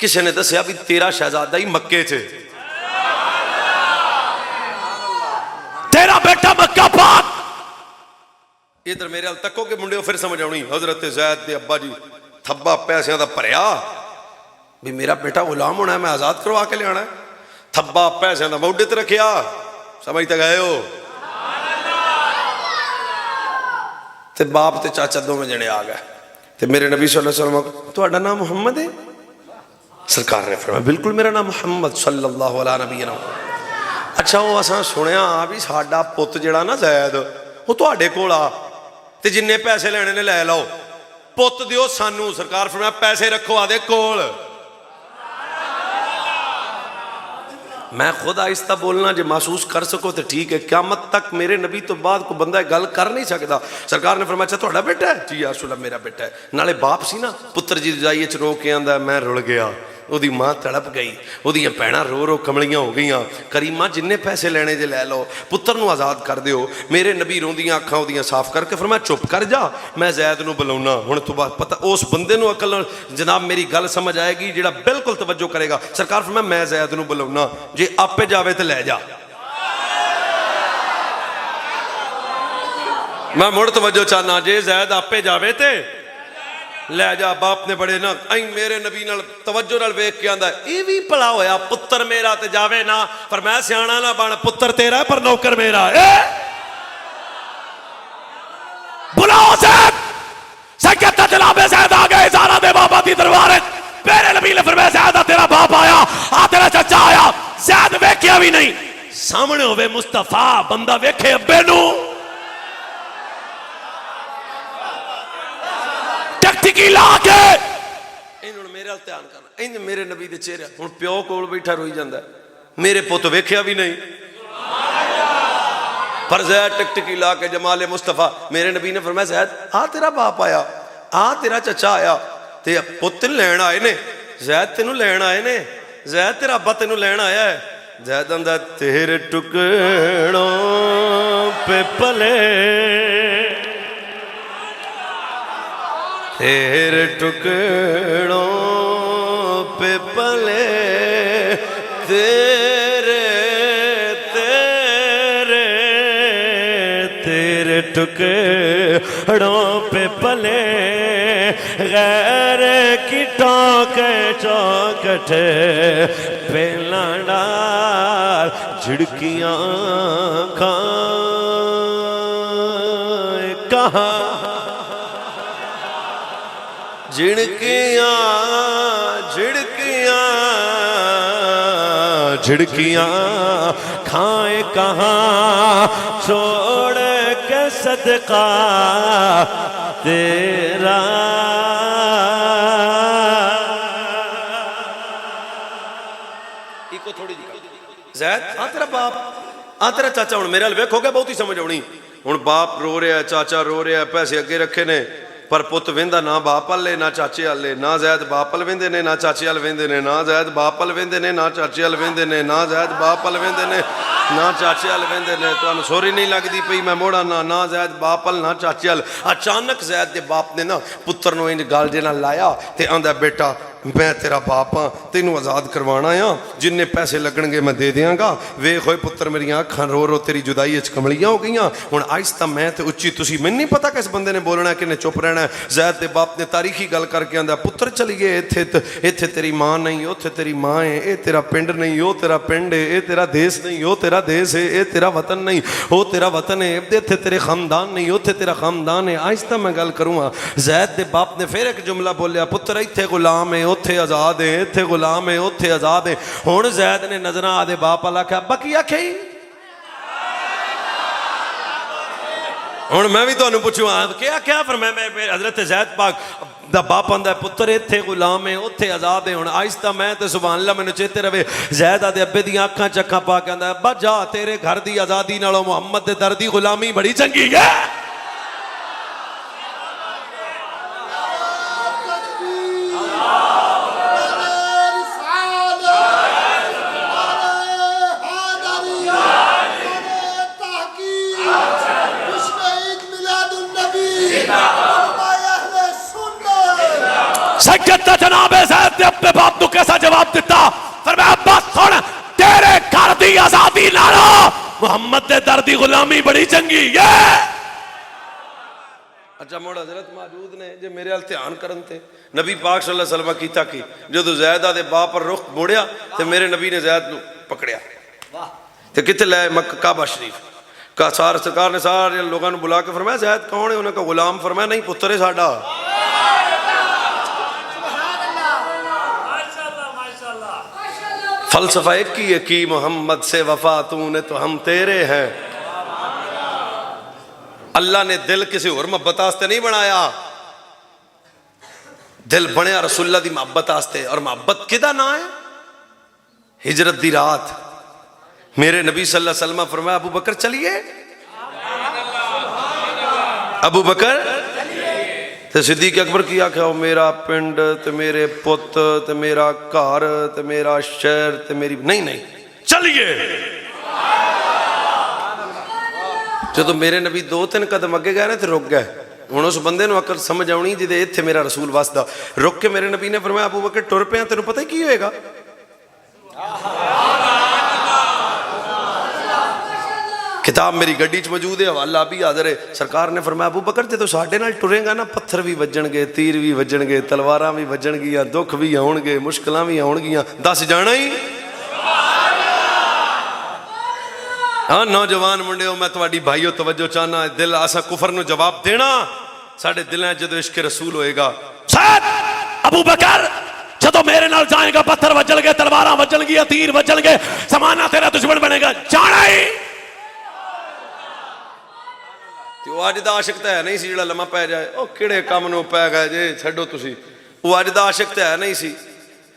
کسی نے دسیا بھی تیرا شہزادہ ہی مکے چ تیرا بیٹا مکہ پاک. ادھر میرے ال تکو کہ منڈے پھر سمجھ آنی حضرت زید دے ابا جی تھبا پیسے دا پریا بھی میرا بیٹا غلام ہونا ہے میں آزاد کروا کے لے آنا ہے. تھبا پیسے دا موڈے تے رکھیا. سمجھتے گئے ہو تے باپ تے چاچا دو میں جنے آ گئے. تے میرے نبی صلی اللہ علیہ وسلم تہاڈا نام محمد ہے؟ سرکار نے فرمایا بالکل میرا نام محمد صلی اللہ علیہ نبی. اچھا وہ اساں سنیا بھی ساڈا پت جڑا نا زید وہ تہاڈے کول آ تے جننے پیسے لینے نے لے لو پت دیو سانو. سرکار فرمایا پیسے رکھو آدے کول. میں خود آہستہ بولنا جو محسوس کر سکو تو ٹھیک ہے. قیامت تک میرے نبی تو بعد کو بندہ گل کر نہیں سکتا. سرکار نے فرمایا اچھا تہاڈا بیٹا ہے؟ جی یا رسول اللہ میرا بیٹا ہے. نالے باپ سی نا پتر جی جائیے چ رو کے آندا میں رل گیا. وہ دی ماں تڑپ گئی. وہ دیاں پیڑاں رو کملیاں ہو گئیاں. کریمہ جننے پیسے لینے جے لے لو پتر نو آزاد کر دیو. میرے نبی روندیاں اکھاں اودیاں صاف کر کے فرمایا چپ کر جا میں زید نو بلاونا. ہن تو بات پتہ اس بندے نو عقل جناب میری گل سمجھ آئے گی جڑا بالکل توجہ کرے گا. سرکار فرمایا میں زید نو بلاونا جے آپے جاوے تے لے جا. میں مڑ توجہ چاہنا جے زید آپے جاوے تے لے جا. باپ نے بڑے نا میرے نبی نال توجہ نال ویکھ کے آندا اے وی بھلا ہویا پتر میرا تے جاوے نا. پر میں سیاںا نہ بن پتر تیرا پر نوکر میرا. بلاؤ زید. سکتا جناب زید آ گئے زارا دے بابا دی دربار. میرے نبی نے فرمایا زید تیرا باپ آیا آ تیرا چچا آیا. زید ویکھیا بھی نہیں سامنے ہوے مصطفیٰ بندہ ویکھے ابے نو ٹکٹکی لا کے انہوں میرے التیان کرنا. انہوں میرے نبی دے چہرے ہن پیو کول بیٹھا روئی جاندا ہے. میرے پوت ویکھیا بھی نہیں پر زید ٹکٹکی لا کے جمال مصطفیٰ. میرے نبی نے فرمایا زید آ تیرا باپ آیا آ تیرا چچا آیا تے پوت لین آئے نے. زید تینوں لین آئے نے. زید تیرا ابا تینوں لین آیا ہے. زید آندا تیرے ٹکڑوں پہ پلے تیرے ٹکڑوں پہ پلے تیرے تیرے تیرے ٹکڑوں پہ پلے غیر کی ٹوکے چوکٹ پہ ڈال جھڑکیاں کہاں جھڑکیاں جھڑکیاں جھڑکیاں کھائیں کہاں چھوڑ کے صدقہ تیرا. ایک تھوڑی زید آ تیرا باپ آ تیرا چاچا. ہوں میرے ویکھو گے بہت ہی سمجھ آنی. ہوں باپ رو رہا ہے چاچا رو رہا ہے پیسے اگے رکھے نے پر پت ویندا نہ باپ والے نہ چاچے والے، نہ زید باپ ول ویندے نے نہ چاچے ول ویندے نے، نہ زید باپ ول ویندے نے نہ چاچے ول ویندے نے، نہ زید باپ ول ویندے نے نہ چاچے ول ویندے نے۔ تانوں سوری نہیں لگدی پئی میں موڑا نہ زید باپ ول نہ چاچے ول۔ اچانک زید دے باپ نے نا پتر نو انج گال جے نال لایا تے آندا بیٹا میں تیرا باپ ہاں، تینوں آزاد کروانا آ، جننے پیسے لگن گے میں دے دیاں گا۔ ویکھ ہوئے پتر میریاں اکھاں رو رو تیری جدائی وچ کملیاں ہو گئیاں، ہن آہستہ میں تے اچھی تسی میں نہیں پتا کس بندے نے بولنا ہے کہ نے چپ رہنا ہے۔ زید دے باپ نے تاریخی گل کر کے آندا پتر چلیے ایتھے تیری ماں نہیں اوتھے تیری ماں ہے، اے تیرا پنڈ نہیں او تیرا پنڈ ہے، اے تیرا دیس نہیں او تیرا دیس ہے، اے تیرا وطن نہیں او تیرا وطن ہے، ایتھے تیرے خاندان نہیں اوتھے تیرا خاندان ہے۔ آہستہ میں گل کروں ہاں۔ زید دے باپ نے پھر ایک جملہ بولیا پتر ایتھے غلام ہے اوتھے آزاد ہے، ایتھے غلام ہے اوتھے آزاد ہے۔ ہن زید نے نظراں آدے باپ والا کہا ابا کی آکھئی؟ ہن میں بھی تانوں پوچھوں کیا کیا فرمایا؟ میں حضرت زید پاک دا باپ آندا ہے پتر ایتھے غلام ہے اوتھے آزاد ہے۔ ہن آہستہ میں تے سبحان اللہ مینوں چیتے رہے زید آدے ابے دیاں اکھاں چکھاں پا کے آندا ہے ابا جا تیرے گھر دی آزادی نالوں محمد دے در دی غلامی بڑی چنگی ہے۔ سیدنا جناب زید نے اپنے باپ کو کیسا جواب دیتا؟ فرمایا ابا سن تیرے گھر دی آزادی نالوں محمد دے در دی غلامی بڑی چنگی ہے۔ اچھا موڑ حضرت موجود نے جو میرے ال دھیان کرن تے نبی پاک صلی اللہ علیہ وسلم کیتا کی جدو زید دے باپ پر رخ موڑیا تے میرے نبی نے زید نو پکڑیا تے کتے لے مکہ کعبہ شریف کا سرکار نے سارے لوگوں نے بلا کے فرمایا زید کون ہے؟ انہوں کا غلام۔ فرمایا نہیں پتر ہے ساڈا۔ فلسفہ ایک ہی ہے کہ محمد سے وفا تو نے تو ہم تیرے ہیں۔ اللہ نے دل کسی اور محبت آستے نہیں بنایا، دل بنیا رسول اللہ دی محبت آستے۔ اور محبت کدا نہ ہے؟ ہجرت دی رات میرے نبی صلی اللہ علیہ وسلم فرمایا ابو بکر چلیے، ابو بکر تے صدیق اکبر کیا کہ میرا پنڈ تے میرے پت تے میرا گھر تے میرا شہر تے میری نہیں چلیے۔ جدو میرے نبی دو تین قدم اگے گئے نا تے رک گئے۔ ہن اس بندے نو عقل سمجھ آنی جدے ایتھے میرا رسول واسطہ رک کے میرے نبی نے فرمایا ابو بکر ٹر پیا تینوں پتہ کی ہوئے گا؟ کتاب میری گڈی چ موجود ہے، حوالہ بھی حاضر ہے۔ سرکار نے فرمایا ابو بکر جدو ساڈے نال ٹرے گا نا پتھر بھی وجن گے، تیر بھی وجن گے، تلواراں بھی وجن گیاں، دکھ بھی آن گے، مشکلاں بھی آن گیاں، دس جانا ہی۔ ہاں نوجوان منڈے ہو میں تواڈی بھائیو توجہ چاہنا ہے، دل آسا کفر نو جواب دینا ساڈے دلیں جدو عشق رسول ہوئے گا۔ سید ابو بکر جدو میرے نال جائیں گا پتھر وجن گے، تلواراں وجن گیا، تیر وجن گے، زمانہ تیرا دشمن بنے گا، جانا ہی۔ وہ آج دا عاشق تے ہے نہیں سی جڑا لمحہ پہ جائے او کیڑے کام نو پہ گئے جے چھڈو تسی، وہ آج دا عاشق تے ہے نہیں سی۔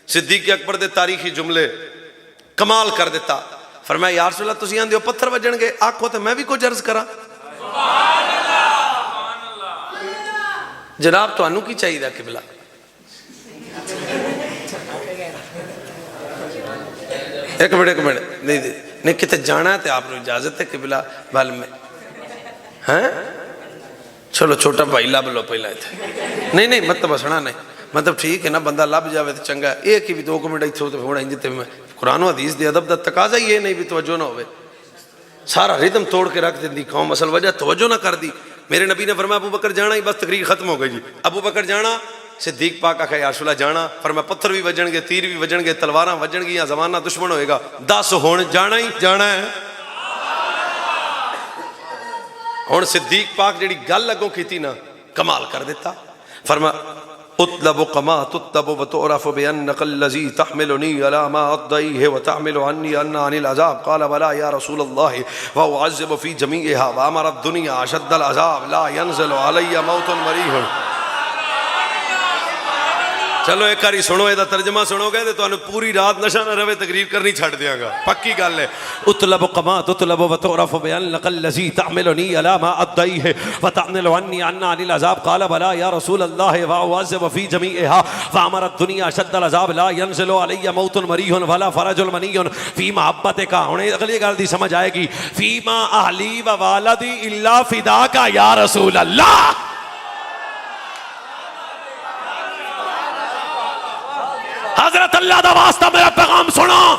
صدیق اکبر دے تاریخی جملے کمال کر دیتا۔ فرمایا یا رسول اللہ تسی آندے ہو پتھر وجن گے، آکھو تے میں بھی کچھ عرض کراں۔ جناب تانوں کی چاہیے قبلہ؟ ایک منٹ نہیں کتے جانا ہے تے آپ نے اجازت ہے قبلہ بل میں ہیں چلو چھوٹا بھائی لب لو پہلا تھے نہیں مطلب ہسنا نہیں مطلب ٹھیک ہے نا بندہ لب جاوے تو چنگا ہے ایک ہی بھی 2 منٹ اتھے ہوتے ہونا جتے میں قرآن و حدیث دے ادب دا تقاضا یہ نہیں بھی توجہ نہ ہوئے سارا ردم توڑ کے رکھ دی قوم اصل وجہ توجہ نہ کر دی۔ میرے نبی نے فرمایا ابو بکر جانا ہی بس تقریر ختم ہو گئی جی۔ ابو بکر جانا صدیق پاک آکھا یا رسول اللہ جانا، فرمایا پتھر بھی وجن گے، تیر بھی وجن گے، تلواراں وجن گیاں، زمانہ دشمن ہوئے گا، 10 ہون جانا ہی جانا ہے۔ ہن صدیق پاک جڑی گل اگوں کیتی نا کمال کر دیتا۔ فرمایا اطلب کما تطلب وتعرف بانك الذي تحملني على ما اضيه وتعمل عني عن العذاب قال بلى يا رسول الله واعذب في جميعها وامر الدنيا اشد العذاب لا ينزل علي موت مريح۔ چلو ایک باری سنو یہ ترجمہ سنو گے تو تمہیں پوری رات نشہ نہ رہے تقریر کرنی چھڑ دیاں گا، پکی گل ہے. اطلب کما تطلب وتعرف بانك الذي تعملني على ما ادعيه وتعمل عني عن العذاب قال بلى يا رسول الله واعوذ في جميعها فامر الدنيا شد العذاب لا ينزل علي موت مريح ولا فرج مني في محبتك. ہن اگلی گل دی سمجھ آئے گی. فيما اهلي ووالدي الا فداك يا رسول الله. حضرت اللہ دا واسطہ میرا پیغام سنو.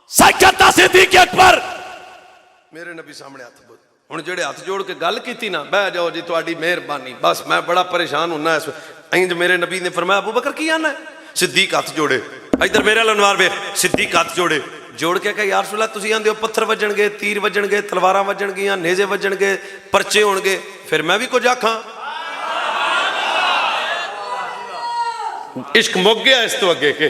سیدنا صدیق اکبر میرے نبی سامنے ہاتھ بول ہن جڑے ہاتھ جوڑ کے گل کیتی نا بہ جاؤ جی تہاڈی مہربانی بس میں بڑا پریشان ہونا اس اینج میرے نبی نے فرمایا ابو بکر کی آنا ہے. صدیق ہاتھ جوڑے ادھر میرے انوار ویکھ صدیق ہاتھ جوڑ کے کہ یا رسول اللہ تسی آندے ہو پتھر وجن گے تیر وجن گے تلواراں وجن گیاں نیزے وجن گے پرچے ہون گے پھر میں بھی کچھ آکھاں. عشق مک گیا اس تو اگے کے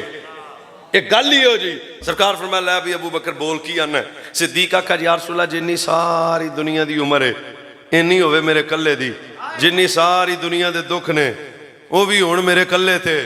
ایک گل ہی ہو جی. سرکار فرمایا لے بھی ابو بکر بول کی آنا ہے. صدیق آکھا یا رسول اللہ جنی ساری دنیا دی عمر ہے اینی ہوئے میرے کلے دی، جنی ساری دنیا دے دکھ نے وہ بھی ہون میرے کلے تھے.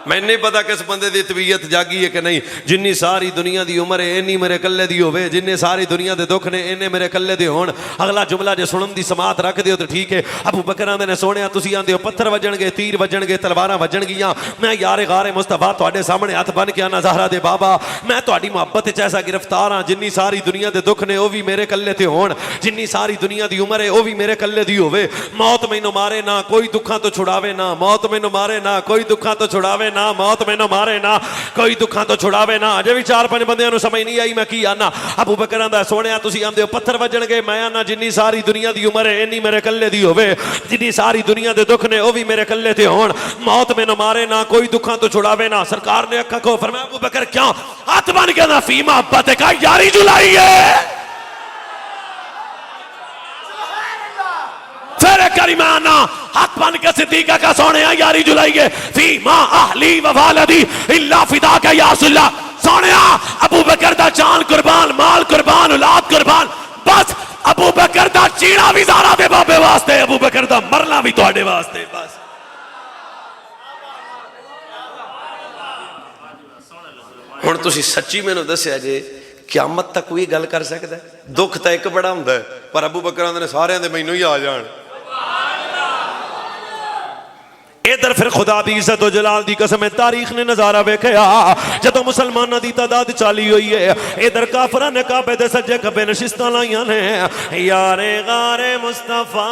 میں نہیں پتا کس بندے دی طبیعت جاگی ہے کہ نہیں. جنی ساری دنیا دی عمر ہے اینی میرے کلے دی ہوئے، جنی ساری دنیا دے دکھ نے اینے میرے کلے دے ہون. اگلا جملہ جے سنن دی سماعت رکھ دیو تو ٹھیک ہے. ابو بکر آندے نے سونیا تسی آندے ہو پتھر وجن گے تیر وجن گے تلواراں وجن گیاں، میں یار غار مصطفیٰ تواڈے سامنے ہاتھ بن کے آنا زہرا دے بابا میں تواڈی محبت وچ ایسا گرفتار ہاں. جنی ساری دنیا دے دکھ نے او بھی میرے کلے تے ہون، جنی ساری دنیا دی عمر ہے او بھی میرے کلے دی ہوئے. موت مینوں مارے نہ کوئی دکھاں تو چھڑاوے نہ، موت مینوں مارے نہ کوئی دکھاں تو چھڑاوے نہ، موت مینوں مارے نہ کوئی دکھاں تو چھڑاوے نہ. اجے بھی 4-5 بندیاں نوں سمجھ نہیں آئی میں کی آنا. ابو بکر آندا سونیا تسی آندے ہو پتھر وجن گے، میں آنا جنی ساری دنیا دی عمر ہے اینی میرے کلے دی ہوئے، جنی ساری دنیا دے دکھ نے او بھی میرے کلے تے ہون. موت مینوں مارے نہ کوئی دکھاں تو چھڑاوے نہ. سرکار نے اکھا کو فرمایا ابو بکر کیوں؟ ہاتھ بن کے نہ فی محبت کا یاری جلائی ہے. پھر کریمانہ ہاتھ بن کے صدیقہ کا سونے یاری جلائیے. فی ما اہلی و والدی اللہ فدا کا یا رسول اللہ. سونے ابو بکر دا جان قربان، مال قربان، اولاد قربان، بس ابو بکر دا چیڑا بھی زارا دے بابے واسطے، ابو بکر دا مرنا بھی تواڈے واسطے. بس ہن تسی سچی مینوں دسیا جے قیامت تک کوئی گل کر سکدا ہے؟ دکھ تا ایک بڑا ہوندا ہے پر ابو بکر آندے نے سارے دے مینوں ہی آ جان. ادھر پھر خدا دی عزت و جلال دی قسم تاریخ نے نظارہ ویکھیا جدوں مسلماناں دی تعداد چالی ہوئی ہے. ادھر کافراں نے کعبے دے سجے کھبے نشستاں لائیاں نے. یار غار مصطفیٰ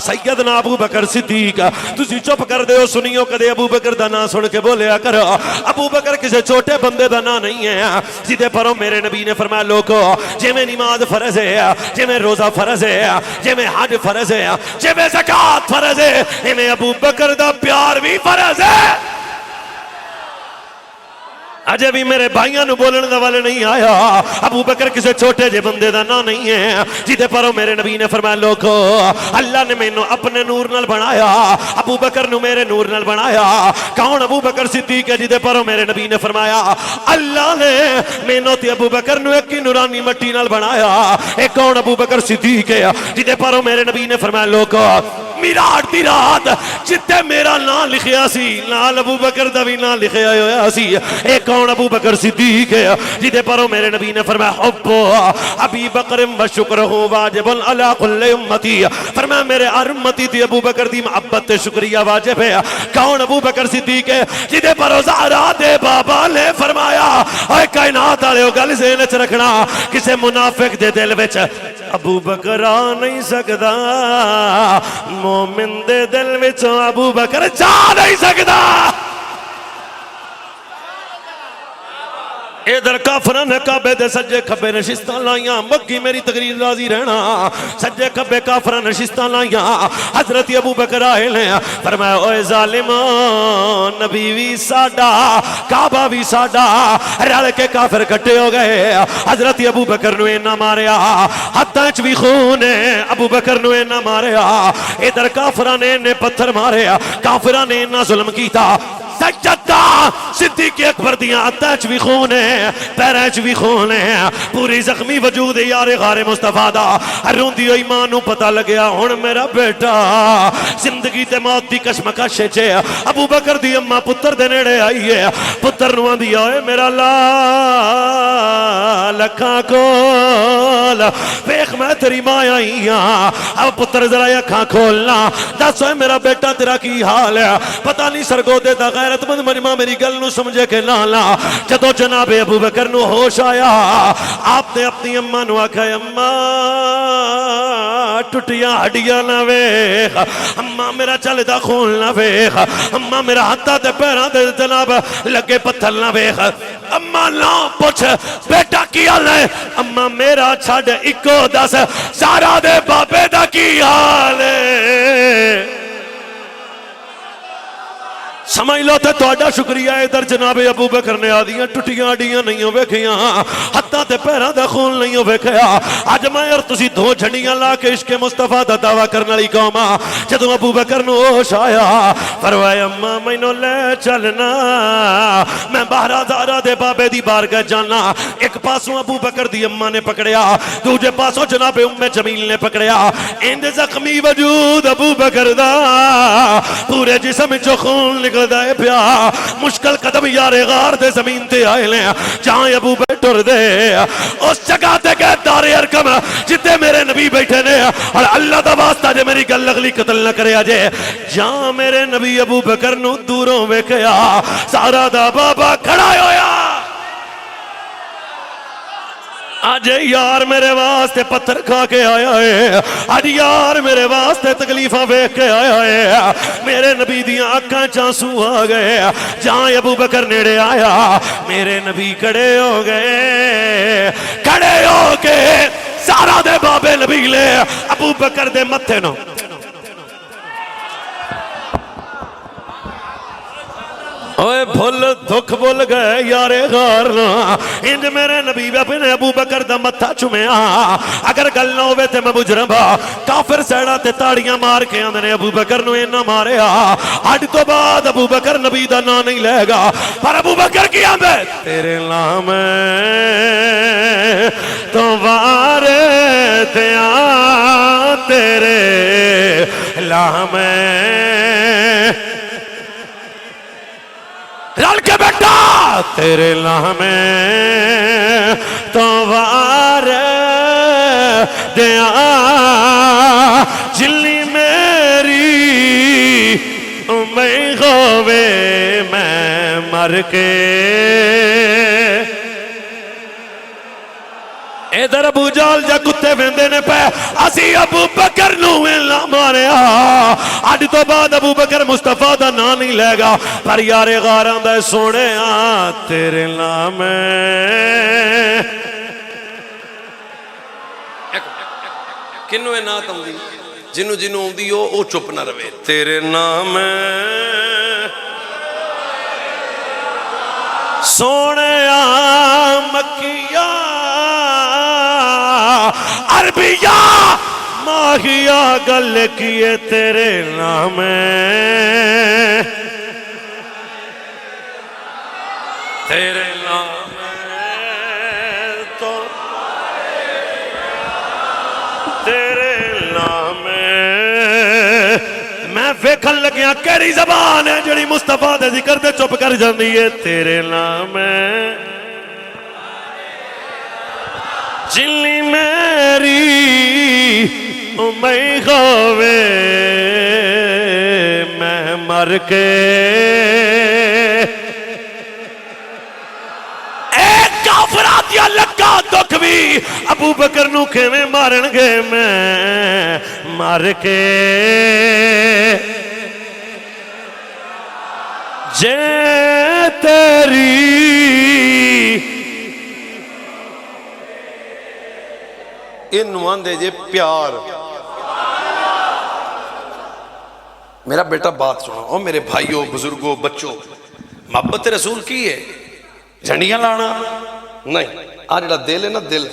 سیدنا ابو بکر صدیق تسی چپ کر دیو سنیو کدے ابو بکر دا نام سن کے بولیا کرو. ابو بکر کسی چھوٹے بندے دا نام نہیں ہے جدے پروں میرے نبی نے فرمایا لوگو جے میں نماز فرض ہے، جے میں روزہ فرض ہے، جے میں حج فرض ہے، جے میں زکاة فرض ہے، ہمیں ابو بکر دا پیار بھی فرض ہے. اجے بھی میرے بھائیاں نو بولن دا والے نہیں آیا. ابو بکر کسی چھوٹے جے بندے دا نام نہیں ہے جدے پروں میرے نبی نے فرمایا لوگو اللہ نے مینوں اپنے نور نال بنایا، ابو بکر نو میرے نور نال بنایا. کون ابو بکر صدیق ہے جدے پروں میرے نبی نے فرمایا اللہ نے مینوں تے ابو بکر نو ایک ہی نورانی مٹی نال بنایا. اے کون ابو بکر صدیق ہے جدے پروں میرے نبی نے فرمایا لوگو میراج دی رات جتے میرا نام لکھیا سی نال ابو بکر دا بھی نام لکھیا ہویا سی. اے کون ابو بکر صدیق ہے جدے پروں میرے نبی نے فرمایا حب ابی بکر و شکرہ واجب علی کل امتی. فرمایا میرے ہر امتی تے ابو بکر دی محبت تے شکریہ واجب ہے. کون ابو بکر صدیق ہے جدے پروں زہرا دے بابا نے فرمایا اے کائنات والے گل ذہن وچ رکھنا کسے منافق دے دل وچ ابو بکر آ نہیں سکدا، مومن دے دل وچ ابو بکر جا نہیں سکدا. ادھر کافراں نے کعبے دے سجے کھبے نشستاں لائیاں. مکی میری تقریر راضی رہنا. سجے کھبے کافراں نشستاں لائیاں. حضرت ابو بکر آئے لے فرمایا اوے ظالمان نبی وی ساڈا کعبہ وی ساڈا رل کے کافر کٹے ہو گئے. حضرت ابو بکر نو اینا ماریا ہتھاں وچ وی خون ہے، ابو بکر نو اینا ماریا. ادھر کافراں نے پتھر ماریا، کافراں نے اینا ظلم کیتا. سجدہ صدیق اکبر دیاں ہتھاں چ وی خون ہے پیراں چ وی خون ہے پوری زخمی وجود یار غار مصطفیٰ دا روندی ہوئی ماں نو پتہ لگیا ہن میرا بیٹا زندگی تے موت دی کشمکش وچ ابو بکر دی اماں پتر دے نیڑے آئی ہے پتر نو آندی اے میرا لال اکھاں کھول ویکھ میں تیری ماں آئی ہاں اب پتر ذرا اکھاں کھولنا دس اے میرا بیٹا تیرا کی حال ہے پتہ نہیں سرگودے دا غیرت مند مجمع میری گل نو سمجھے کہ نالا جدو جناب ابو بکر نو ہوش آیا آپ نے اپنی اماں نو آکھا اماں ٹوٹیاں ہڈیاں نہ ویکھ اماں میرا چلدا خون نہ ویکھ اماں میرا ہتھاں تے پیراں تے جناب لگے پتھر نہ ویکھ اماں نہ پوچھ بیٹا کی حال ہے اماں میرا چھڈ اکو دس سارا دے بابے دا کی حال ہے سمجھ لو تے تہاڈا شکریہ ادھر جناب ابو بکر نے آدیاں ٹٹیاں اڈیاں نہیں ویکھیاں ہتھاں تے پیراں دا خون نہیں ویکھیا اج میں اور تسی دو جھنڈیاں لا کے عشق مصطفیٰ دا دعویٰ کرن والی قوم آ جدوں ابو بکر نو ہوش آیا فرمایا اماں مینوں لے چلنا میں باہر زہرا دے بابے دی بارگاہ جانا ایک پاسوں ابو بکر دی اماں نے پکڑیا دوجے پاسوں جناب ام جمیل نے پکڑیا اند زخمی وجود ابو بکر دا پورے جسم وچوں خون نکلدا ہے پیا مشکل قدم یار غار دے زمین تے آئے لیں جہاں ابو بیٹھر دے اس جگہ تے گئے دار ارکم جتے میرے نبی بیٹھے نے اور اللہ دا واسطہ جے میری گل اگلی قتل نہ کرے آجے جہاں میرے نبی ابو بکر نو دوروں ویکھیا سارا دا بابا کھڑا ہویا آج یار میرے واسطے پتھر کھا کے آیا ہے آج یار میرے واسطے تکلیفہ بیک کے آیا ہے میرے نبی دیاں آنکھاں چانسو آ گئے جہاں ابو بکر نیڑے آیا میرے نبی کھڑے ہو گئے کھڑے ہو کے سارا دے بابے نبی لے ابو بکر دے متھے نو اوے بھول دکھ بھول گئے یار غار انج میرے نبی اپنے ابو بکر دا متھا چومیا اگر گل نہ ہوئے تے میں مجرم کافر سیڑا تے تاڑیاں مار کے آندے نے ابو بکر نو اینا ماریا اج تو بعد ابو بکر نبی دا نا نہیں لے گا پر ابو بکر کی آندے تیرے نام تو وارے تیاں تیرے لام رل کے بیٹا تیرے لامے تو وار دیا جلی میری میں ہووے میں مر کے ادھر ابو جال جا کتے ویندے نے پہ اسی ابو بکر نو ویلا ماریا اج تو بعد ابو بکر مصطفیٰ دا نا نہیں لے گا پر یار غاراں دا سونے تیرے نام کنو نات آؤندی جنوں جنوں آؤندی او چپ نہ رہے تیرے نام سونے مکیہ عربیہ ماہیہ گل کیے تیرے نام تیرے نام تو تیرے نام میں ویکھن لگیا کیڑی زبان ہے جڑی مصطفیٰ دے ذکر دے چپ کر جاندی ہے تیرے نام جلی میری میں ہووے میں مر کے ایک کافراتیا لگا دکھ بھی ابو بکر نو کھویں مارن گے میں مر کے جے تیری انوان دے جے پیار میرا بیٹا بات سنو او میرے بھائیوں بزرگوں بچوں محبت رسول کی ہے جھنڈیاں لانا نہیں آج جڑا دل ہے نا دل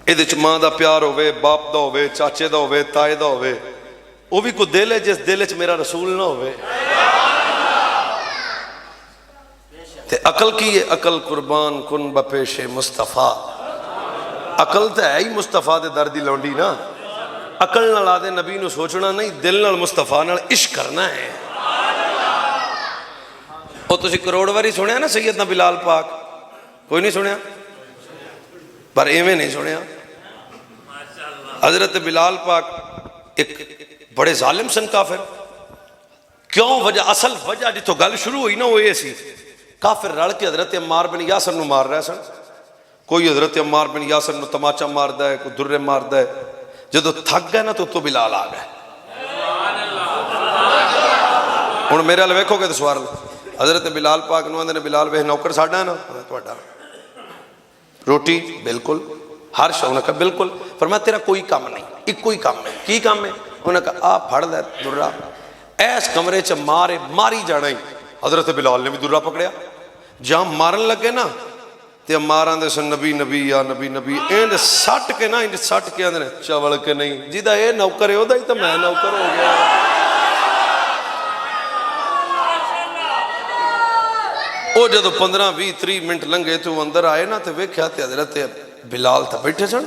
ایدے چ ماں دا پیار ہوئے باپ دا ہوئے چاچے دا ہوئے تائے دا ہوئے وہ بھی کوئی دل ہے جس دل چ میرا رسول نہ ہوئے عقل کی ہے عقل قربان کن بپیش مصطفیٰ. عقل تو ہے ہی مصطفیٰ دے در دی لونڈی نا. عقل نال آدھے نبی نو سوچنا نہیں, دل نال مصطفیٰ نال عشق کرنا ہے. وہ تسی کروڑ واری سنیا نا سیدنا بلال پاک, کوئی نہیں سنیا پر ایویں نہیں سنیا. حضرت بلال پاک ایک بڑے ظالم سن کافر. کیوں وجہ, اصل وجہ جتوں گل شروع ہوئی نا وہ یہ سی, کافر رل کے حضرت عمار بن یاسر نو مار رہے سن. کوئی حضرت عمار بن یاسر نو تماچا ماردا ہے, کوئی درے ماردا ہے. جدو تھک گئے نا تو بلال آ گئے. ہن میرے ال ویکھو گے تو سوار حضرت بلال پاک نو آندے نے بلال ویکھ نوکر ساڈا ہے نا, تہاڈا روٹی بالکل ہر شے. انہاں کہا بالکل. فرمایا تیرا کوئی کام نہیں, ایک کوئی کام نہیں. کی کام ہے؟ انہاں کہا آ پھڑ لے درا, ایس کمرے چ مارے ماری جانا ہی. حضرت بلال نے بھی درا پکڑیا. جہاں مارن لگے نا تے ماراں دے سن نبی نبی یا نبی نبی, اینڈ سٹ کے نا اینڈ سٹ کے آندے نے چول کے نہیں جیدہ اے نوکر ہے اودا ہی تو میں نوکر ہو گیا. او جدو 15-20-30 منٹ لنگے تو اندر آئے نا تے ویکھیا تے حضرت بلال تا بیٹھے سن.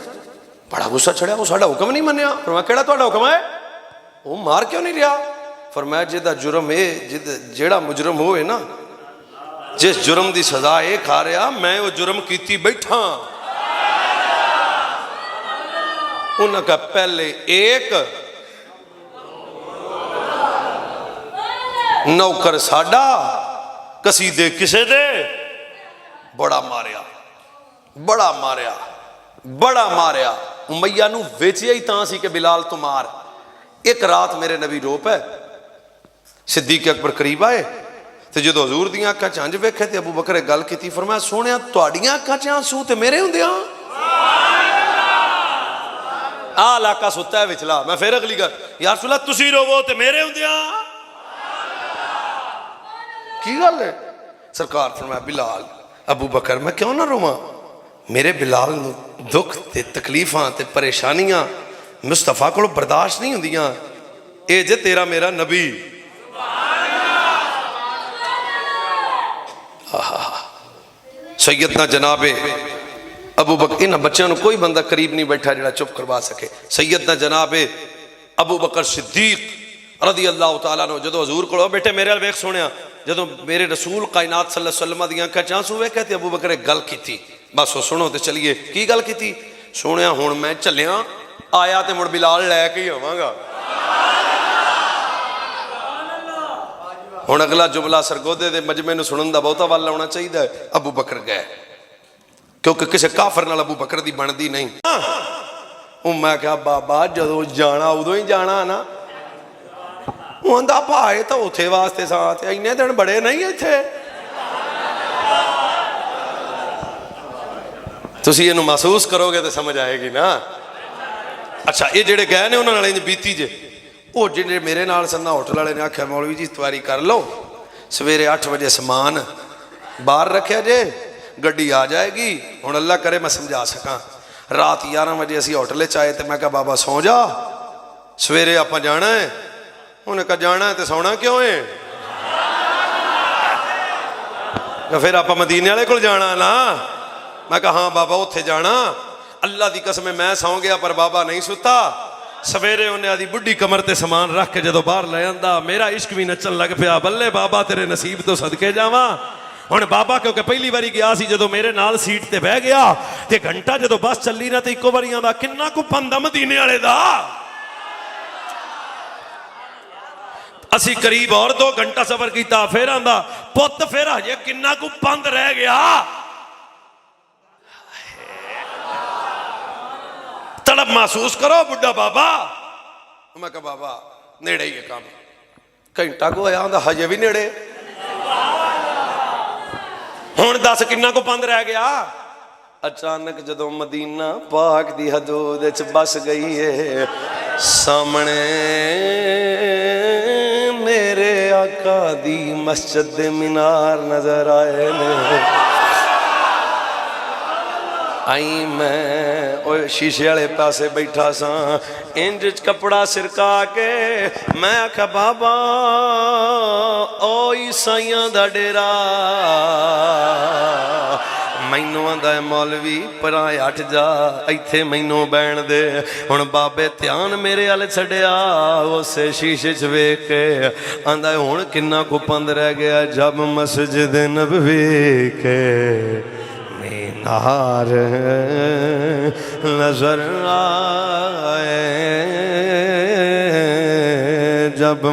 بڑا غصہ چھڑیا, وہ ساڈا حکم نہیں منیا. فرمایا کیڑا تہاڈا حکم ہے؟ وہ مار کیوں نہیں رہا؟ فرمایا جیدہ جرم ہے, جیڑا مجرم ہوئے نا, جس جرم دی سزا اے کھا رہا, میں وہ جرم کیتی بیٹھا. انہاں کا پہلے ایک نوکر ساڈا کسیدے کسے دے, بڑا ماریا بڑا ماریا بڑا ماریا. امیہ نو ویچیا ہی تاں سی کہ بلال تو مار. ایک رات میرے نبی رو پہ صدیق اکبر قریب آئے تے جدو حضور دیاں اکھاں چ ہنج ویکھے تے ابو بکر گل کیتی. فرمایا سونیا تہاڈیاں اکھاں چ آنسو تے میرے ہوندیاں آ علاقہ ستا ہے وچلا. میں پھر اگلی گل, یا رسول اللہ تسی روو تے میرے ہوندیاں کی گل ہے؟ سرکار فرمایا بلال ابو بکر میں کیوں نہ رواں, میرے بلال نو دکھ تے تکلیفاں تے پریشانیاں مصطفیٰ کو برداشت نہیں ہوندیاں. اے جے تیرا میرا نبی. سیدنا جناب ابو بکر, انہاں بچوں کوئی بندہ قریب نہیں بیٹھا جڑا چپ کروا سکے. سیدنا جناب ابو بکر صدیق رضی اللہ تعالیٰ عنہ جدو حضور کو بیٹے میرے ال ویکھ سونیا, جدو میرے رسول کائنات صلی اللہ علیہ وسلم دیاں کہ چانسو ویکھے تے ابو بکر گل کیتی. بس وہ سنو تے چلیے کی گل کیتی. سونیا ہن میں چلیاں, آیا تے مڑ بلال لے کے ہی آواں گا. ہن اگلا جملہ سرگودے دے مجمع نو سنن دا بہتا والا ہونا چاہیے. ابو بکر گئے کیونکہ کسے کافر نال ابو بکر دی بندی نہیں. میں کہا بابا جدو جانا ادو ہی جانا نا. وہ آندا بھائی تو اتھے واسطے ساتھ اینے دن بڑے نہیں اتھے. تسی اینو محسوس کرو گے تو سمجھ آئے گی نا. اچھا یہ جڑے گئے نے انہوں نے بیتی جے, وہ جڑے میرے نال سننا ہوٹل والے نے آکھیا مولوی جی تیاری کر لو, سویرے 8 بجے سامان باہر رکھیا جے, گڈی آ جائے گی. ہن اللہ کرے میں سمجھا سکاں. رات 11 بجے اسی ہوٹل چائے تے میں کہا بابا سو جا, سویرے آپاں جانا ہے. انہیں کہا جانا ہے تے سونا کیوں ہے؟ پھر آپاں مدینے والے کول جانا نا. میں کہا ہاں بابا اتھے جانا. اللہ دی قسم میں سو گیا پر بابا نہیں ستا. سویرے انہیں آدھی بڑھی کمر تے سامان رکھ کے جدو باہر لے آندا, میرا عشق بھی نچن لگ پیا. بلے بابا تیرے نصیب تو صدقے جاواں. ہن بابا کیونکہ پہلی باری گیا سی, جدو میرے نال سیٹ تے بہ گیا تے گھنٹہ جدو بس چلی نہ تے اکو باری آندا کنا کو پندا مدینے والے دا. اسی قریب اور 2 گھنٹہ سفر کیتا. پھر آندا پت پھر ہجے کنا کو پند رہ گیا. تڑپ محسوس کرو بڈھا بابا. میں کہا بابا نیڑے ہی ہے کام, گھنٹہ کو آیا آندا ہجے بھی نیڑے. ہن دس کنا کو پند رہ گیا. اچانک جدو مدینہ پاک دی حدود وچ بس گئی ہے, سامنے میرے آقا دی مسجد مینار نظر آئے نے. آئی میں شیشے والے پاسے بیٹھا سا انج کپڑا سرکا کے میں آکھا بابا او عیسائیاں دا ڈیرا مینوں آندا ہے مولوی پراں ہٹ جا ایتھے مینوں بہن دے ہن بابے دھیان میرے والے چھڈیا اسے شیشے چ ویکھ کے آندا ہے ہن کنا کو پند رہ گیا جب مسجد نبوی کے مینار نظر آئے جب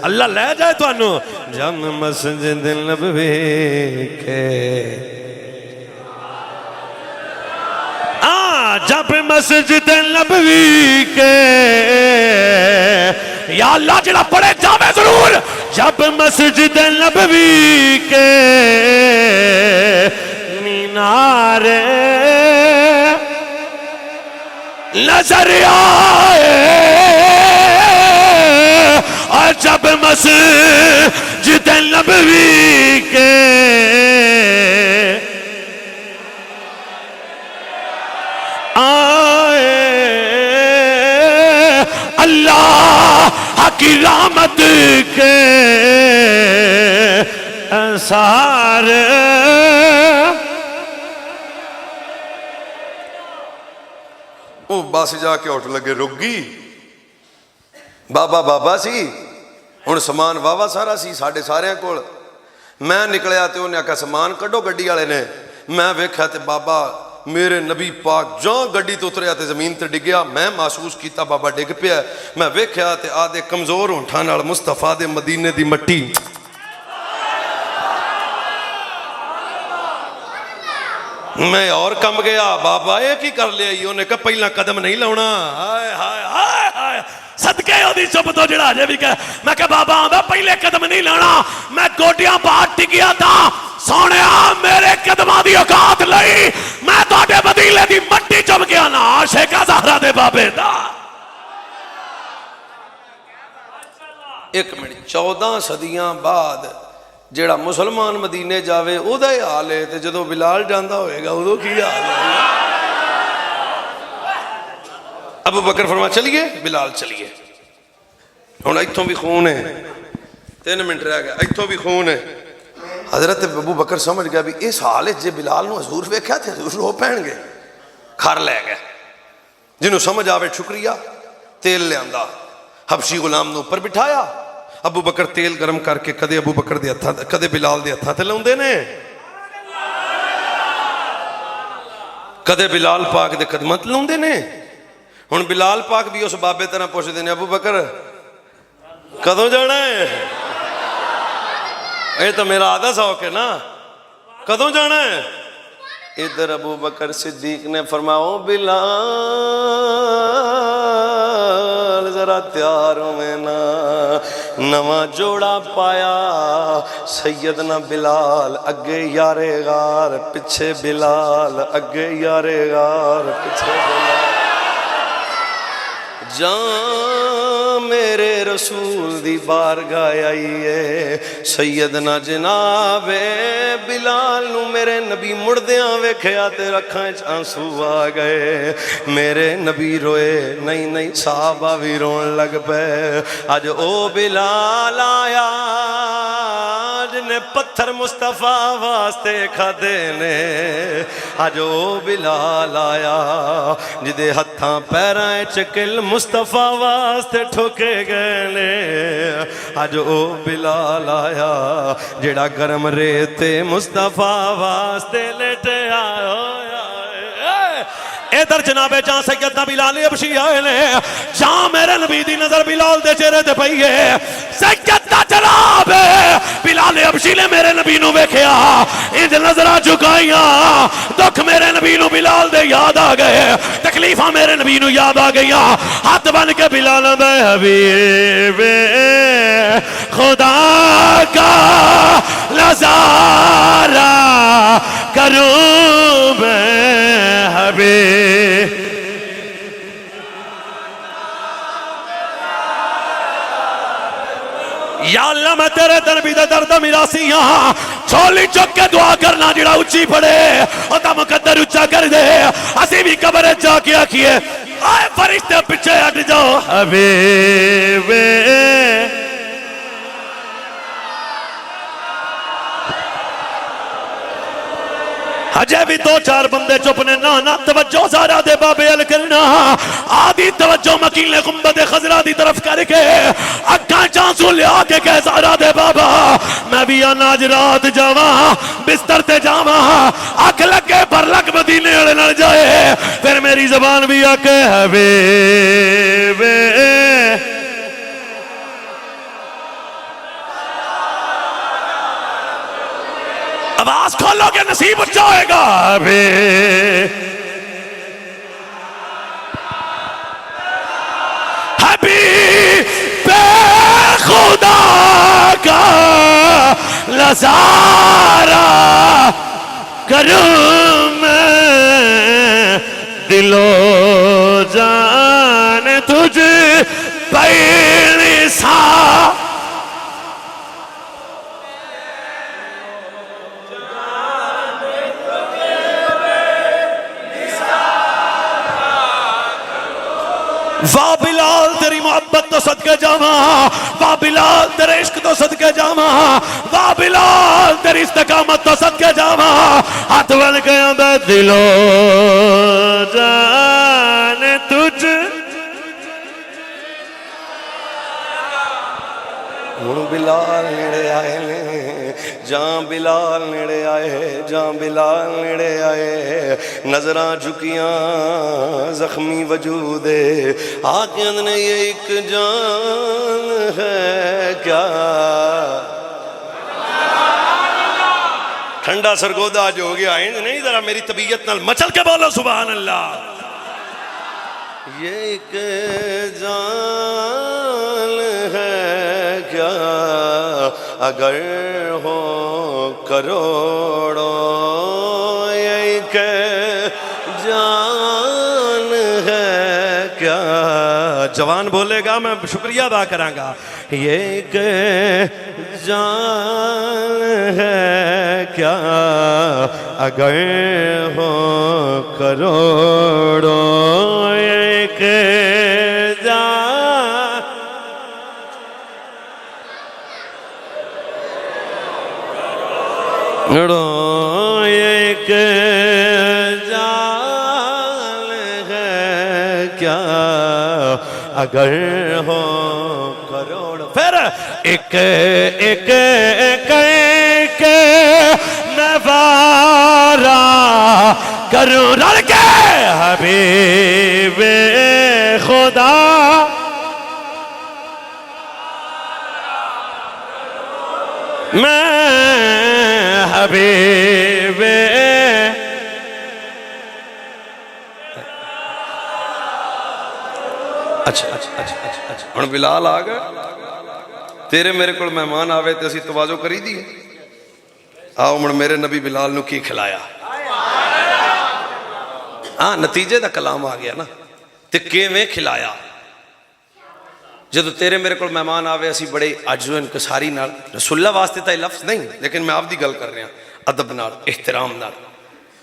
اللہ لے جائے تو انو جب مسجد نبوی کے جب مسجد نبوی کے یا اللہ جڑا پڑھے جاوے ضرور جب مسجد نبوی کے مینار نظر آئے اور جب مسجد نبوی کے اللہ کی رحمت کے انصار وہ بس جا کے اٹھ لگے رک گئی بابا بابا سی ہن سامان واوا سارا سی ساڈے سارے کول میں نکلیا تے انہیں آکھا سامان کڈو گڈی والے نے میں ویکھیا تے بابا میرے نبی پاک جاں گڈی تو اتریا تے زمین تے ڈگیا میں محسوس کیتا بابا ڈگ پیا میں ویکھیا تے آدھے کمزور ہونٹھاں نال مصطفیٰ دے مدینے دی مٹی میں اور کم گیا بابا یہ کی کر لیا انہوں نے کہا پہلا قدم نہیں لاؤنا ہائے ہائے ہائے ہائے صدقے ہوتی چپ تو جڑا جے بھی کہے میں کہ بابا آندا پہلے قدم نہیں لانا میں گوٹیاں بات ٹکیا تھا سونے میرے قدمہ دی اوقات لئی میں توڑے بدیلے دی مٹی چم گیا نا عاشقہ زہرہ دے بابے دا 1 منٹ 14 صدیاں بعد جیڑا مسلمان مدینے جاوے او دا حال ہے تے جدو بلال جاندہ ہوئے گا او کی حال ہے ابو بکر فرما چلیے بلال چلیے ہن ایتھوں بھی خون ہے 3 منٹ رہ گیا ایتھوں بھی خون ہے حضرت ابو بکر سمجھ گیا بھی اس حال جے بلال نو حضور ویکھیا تے حضور رو پہن گے کھر لے گئے جنہوں سمجھ آوے شکریہ تیل لے آندا حبشی غلام نو پر بٹھایا ابو بکر تیل گرم کر کے کدے ابو بکر دے ہتھاں کدے بلال دے ہتھاں تے لاوندے نے کدے بلال پاک دے قدماں تے لاوندے نے ہن بلال پاک بھی اس بابے طرح پوچھدے نے ابو بکر کدوں جانا ہے یہ تو میرا آدھا سوک ہے نا کدوں جانا ہے ادھر ابو بکر صدیق نے فرماؤ بلال ذرا تیار ہوئے نا نواں جوڑا پایا سیدنا بلال اگے یارے غار پچھے بلال اگے یارے غار پچھے بلال جان میرے رسول دی بارگاہ آئیے سیدنا جناب بلال نو میرے نبی مردیاں ویکھیا تے رکھاں وچ آنسو آ گئے میرے نبی روئے نہیں صحابہ بھی رون لگ پے اج او بلال آیا جن پتھر مصطفیٰ واسطے کھدے نے اج او بلال آیا جدے ہتھاں پیراں وچ کل مصطفیٰ واسطے ٹھوکے گئے نے اج او بلال آیا جڑا گرم ریتے مصطفیٰ واسطے لیٹے آیا ادھر جناب جان سیدنا بلال حبشی آئے نے جان میرے نبی دی نظر بلال دے چہرے تے پئی ہے سیدنا جناب بلال حبشی نے میرے نبی نو ویکھیا انج نظراں جھکائیاں دکھ میرے نبی نو بلال دے یاد آ گئے تکلیفاں میرے نبی نو یاد آ گئیاں ہاتھ بن کے بلال دے حبیب خدا کا نظارہ کروں میں حبیب یا اللہ میں تیرے دربی دے درد میراسی ہاں چھولی چک کے دعا کرنا جڑا اچھی پڑے او تا مقدر اچھا کر دے اسی بھی قبر جا کے آکھیے آئے فرشتے پیچھے ہٹ جاؤ حبیب اجے بھی دو چار بندے چپنے نانا توجہ سارا دے بابے ال کرنا آدھی توجہ مکیل گنبد خضرا دی طرف کر کے اکھاں چانسو لیا کے کہ سارا دے بابا میں بھی آنا اج رات جاواں بستر تے جاواں اکھ لگے پر لگ مدینے والے نال جائے پھر میری زبان بھی آ کے حبیب آواز کھولو گے نصیب جائے گا حبیب خدا کا نظارہ کروں میں دل و جان تجھ پہ سا واہ بلال تیری محبت تو صدقے جاواں واہ بلال تیرے عشق تو صدقے جاواں واہ بلال تیری استقامت تو صدقے جاواں ہاتھ بن کے آندا دل و جان تجھ ہن بلال نیڑے آئے نے جان بلال نیڑے آئے جان بلال نیڑے آئے نظراں جھکیاں زخمی وجود آنکھیں نے یہ ایک جان ہے کیا ٹھنڈا سرگودا جو ہو گیا نہیں ذرا میری طبیعت نال مچل کے بولو سبحان اللہ یہ ایک جان ہے کیا اگر ہو کروڑوں یہ ایک جان ہے کیا جوان بولے گا میں شکریہ ادا کراں گا یہ ایک جان ہے کیا اگر ہو کروڑوں ایک جان ایک جان ہے کیا اگر ہو کروڑ پھر ایک ایک ایک میں وارا کروں رل کے حبیب خدا میں حبیب اچھا ہن بلال آ گئے تیرے میرے کو مہمان آوے تے اسی توازو کری دی آؤ ہن میرے نبی بلال نو کی کھلایا ہاں نتیجے دا کلام آ گیا نا تے کیویں کھلایا جدو تیرے میرے کو مہمان آوے اسی بڑے عجز و انکساری نال رسول اللہ واسطے تا لفظ نہیں لیکن میں آپ دی گل کر رہا ہوں ادب نال احترام نال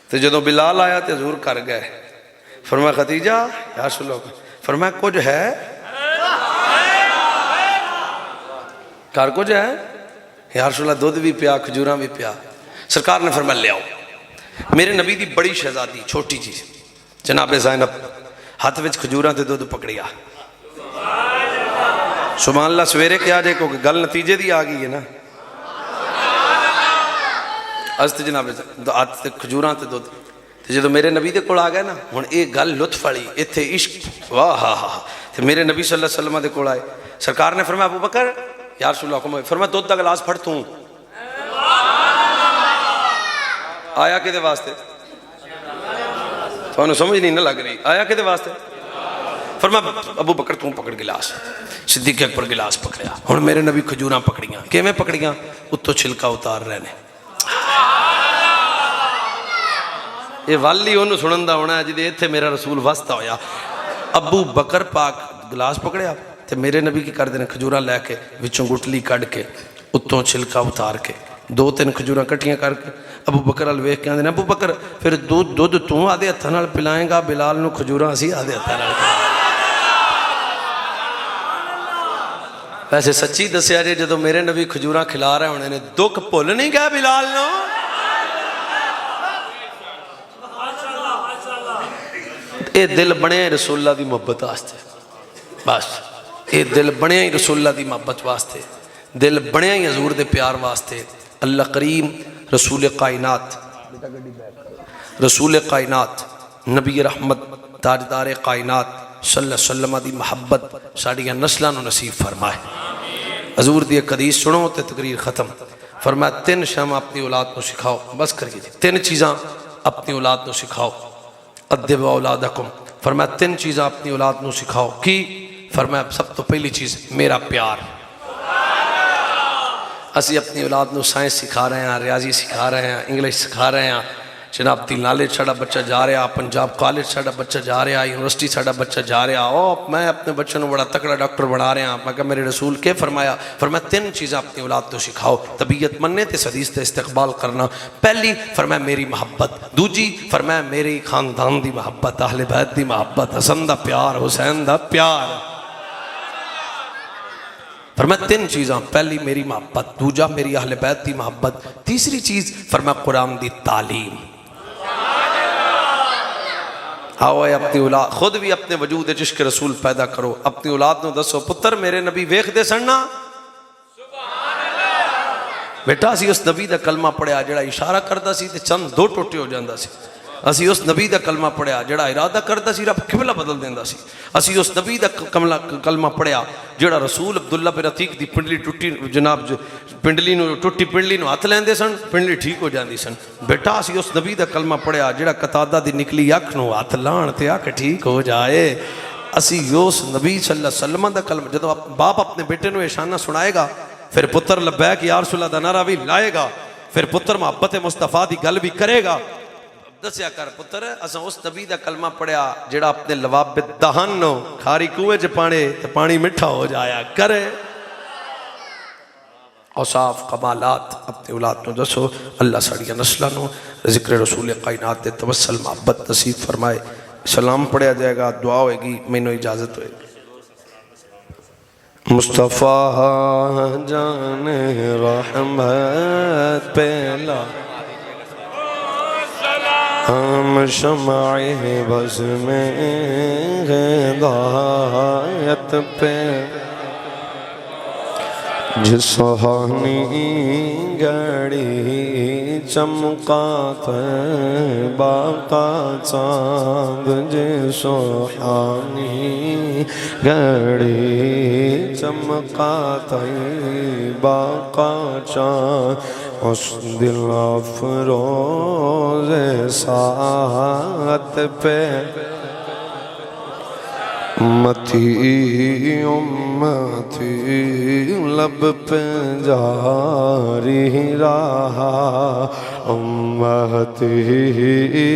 تے جدو بلال آیا تے حضور کر گئے فرمایا ختیجہ یا رسول اللہ فرمایا کچھ ہے کار کچھ ہے یا رسول اللہ دودھ بھی پیا کھجوراں بھی پیا سرکار نے فرمایا لے آؤ میرے نبی دی بڑی شہزادی چھوٹی چیز جناب زینب ہاتھ وچ کھجوراں تے دودھ پکڑیا سبحان اللہ سویرے کیا جائے کو گل نتیجے دی آ گئی ہے نا تے جناب ہاتھ تے کھجوراں تے دودھ تے جدو میرے نبی دے کول آ گئے نا ہن اے گل لطف والی ایتھے عشق واہ ہا ہا تے میرے نبی صلی اللہ علیہ وسلم دے کول آئے سرکار نے فرمایا ابو بکر یا رسول اللہ فرمایا دودھ دا گلاس پھڑ تو آیا کدے واسطے تھانوں سمجھ نہیں نہ لگ رہی آیا کدے واسطے فرمایا ابو بکر تو پکڑ گلاس صدیق اکبر گلاس پکڑیا ہن میرے نبی کھجوراں پکڑیاں کیویں پکڑیاں اتوں چھلکا اتار رہے نے یہ والی انہوں سنن دا ہونا ہے جدے ایتھے میرا رسول واسطہ ہویا ابو بکر پاک گلاس پکڑیا تو میرے نبی کی کرتے ہیں کھجوراں لے کے وچوں گٹلی کڑ کے اتوں چھلکا اتار کے 2-3 کھجوراں کٹیاں کر کے ابو بکر ال ویکھ کے آندے نے ابو بکر پھر دودھ تو آدھے ہتھاں نال پلائیں گا بلال نو کھجوراں اسی آدھے ہتھاں نال ویسے سچی دسیا جے جدوں میرے نبی کھجوراں کھلا رہے ہونے نے دکھ بھول نہیں گئے بلال نو اے دل بنے رسول اللہ دی محبت واسطے بس اے دل بنے رسول اللہ دی محبت واسطے دل بنے حضور دے پیار واسطے اللہ کریم رسول کائنات نبی رحمت تاجدار کائنات صلی اللہ علیہ وسلم دی محبت ساڑیاں نسلوں نو نصیب فرمائے حضور دی ایک حدیث سنو تے تقریر ختم فرمایا 3 شام اپنی اولاد کو سکھاؤ بس کریے 3 چیزاں اپنی اولاد کو سکھاؤ ادب اولادکم فرمایا 3 چیزاں اپنی اولاد کو سکھاؤ کی فرمایا سب تو پہلی چیز میرا پیار اسی اپنی اولاد کو سائنس سکھا رہے ہیں ریاضی سکھا رہے ہیں انگلش سکھا رہے ہیں جناب دی نالج ساڑا بچہ جا رہا پنجاب کالج ساڑا بچہ جا رہا یونیورسٹی ساڑا بچہ جا رہا میں اپنے بچوں نے بڑا تکڑا ڈاکٹر بنا رہا میں کہا میرے رسول کے فرمایا 3 چیزیں اپنی اولاد تو سکھاؤ طبیعت مننے تے حدیث تے استقبال کرنا پہلی فرمایا میری محبت دوجی فرمایا میری خاندان دی محبت اہل بیت دی محبت حسن دا پیار حسین دا پیار فرمایا 3 چیزاں پہلی میری محبت دوجا میری اہل بیت دی محبت تیسری چیز فرمایا قرآن دی تعلیم آؤ اے اپنی اولاد خود بھی اپنے وجود عشق رسول پیدا کرو اپنی اولاد نو دسو پتر میرے نبی ویکھ دے سننا بیٹا اسی اس نبی دا کلمہ پڑھیا جڑا اشارہ کردا سی تے چند 2 ٹوٹے ہو جاندا سی اسی اس نبی دا کلمہ پڑھیا جڑا ارادہ کردا سی رب قبلہ بدل دیندا سی اسی اس نبی دا کلمہ پڑھیا جڑا رسول عبداللہ بن عتیق دی پنڈلی ٹوٹی جناب پنڈلی نو ٹوٹی پنڈلی نو ہاتھ لیندے سن پنڈلی ٹھیک ہو جاندی سن بیٹا اسی اس نبی دا کلمہ پڑھیا جڑا قتادہ دی نکلی اکھ نو ہاتھ لان تے اکھ ٹھیک ہو جائے اسی اس نبی صلی اللہ علیہ وسلم دا کلمہ جدو باپ اپنے بیٹے نو اشانہ سنائے گا پھر پتر لبیک یا رسول اللہ دا نعرہ بھی لائے گا پھر پتر محبت مصطفیٰ دی گل بھی کرے گا دسیا کر پتر اساں اس نبی دا کلمہ پڑھیا جڑا اپنے لواب دہن نو کھاری کنویں چ پانے تے پانی میٹھا ہو جایا کرے اوصاف کمالات اپنے اولاد نو دسو اللہ ساڑیاں نسلاں نو ذکر رسول کائنات دے توسل محبت نصیب فرمائے سلام پڑھیا جائے گا دعا ہوئے گی مینوں اجازت ہوئے گی مصطفیٰ جان رحمت پہلا ہم شمع بز میں ہدایت پہ جس سہانی گھڑی چمکا طیبہ کا چاند جس سہانی گھڑی چمکا طیبہ کا چاند اس دل افروز ساعت پہ امتی امتی لب پہ جاری رہا امتی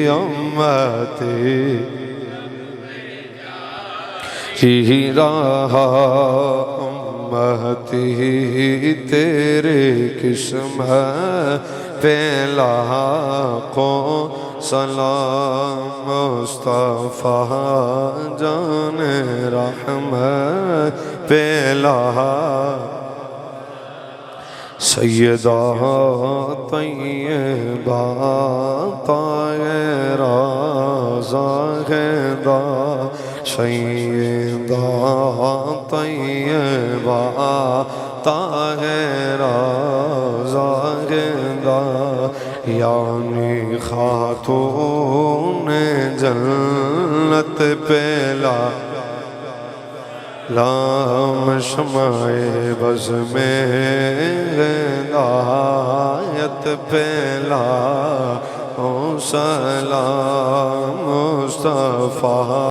امتی ہی رہا امتی تیرے قسم پہ لاکھوں سلام مصطفیٰ جان رحمت پہ لاکھوں سیدہ طیبہ طاہرہ زاہدہ سیدہ طیبہ طاہرہ زاہدہ یعنی خاتون جنت پہلا لام شمع بز میں ہدایت پہلا او سلام مصطفیٰ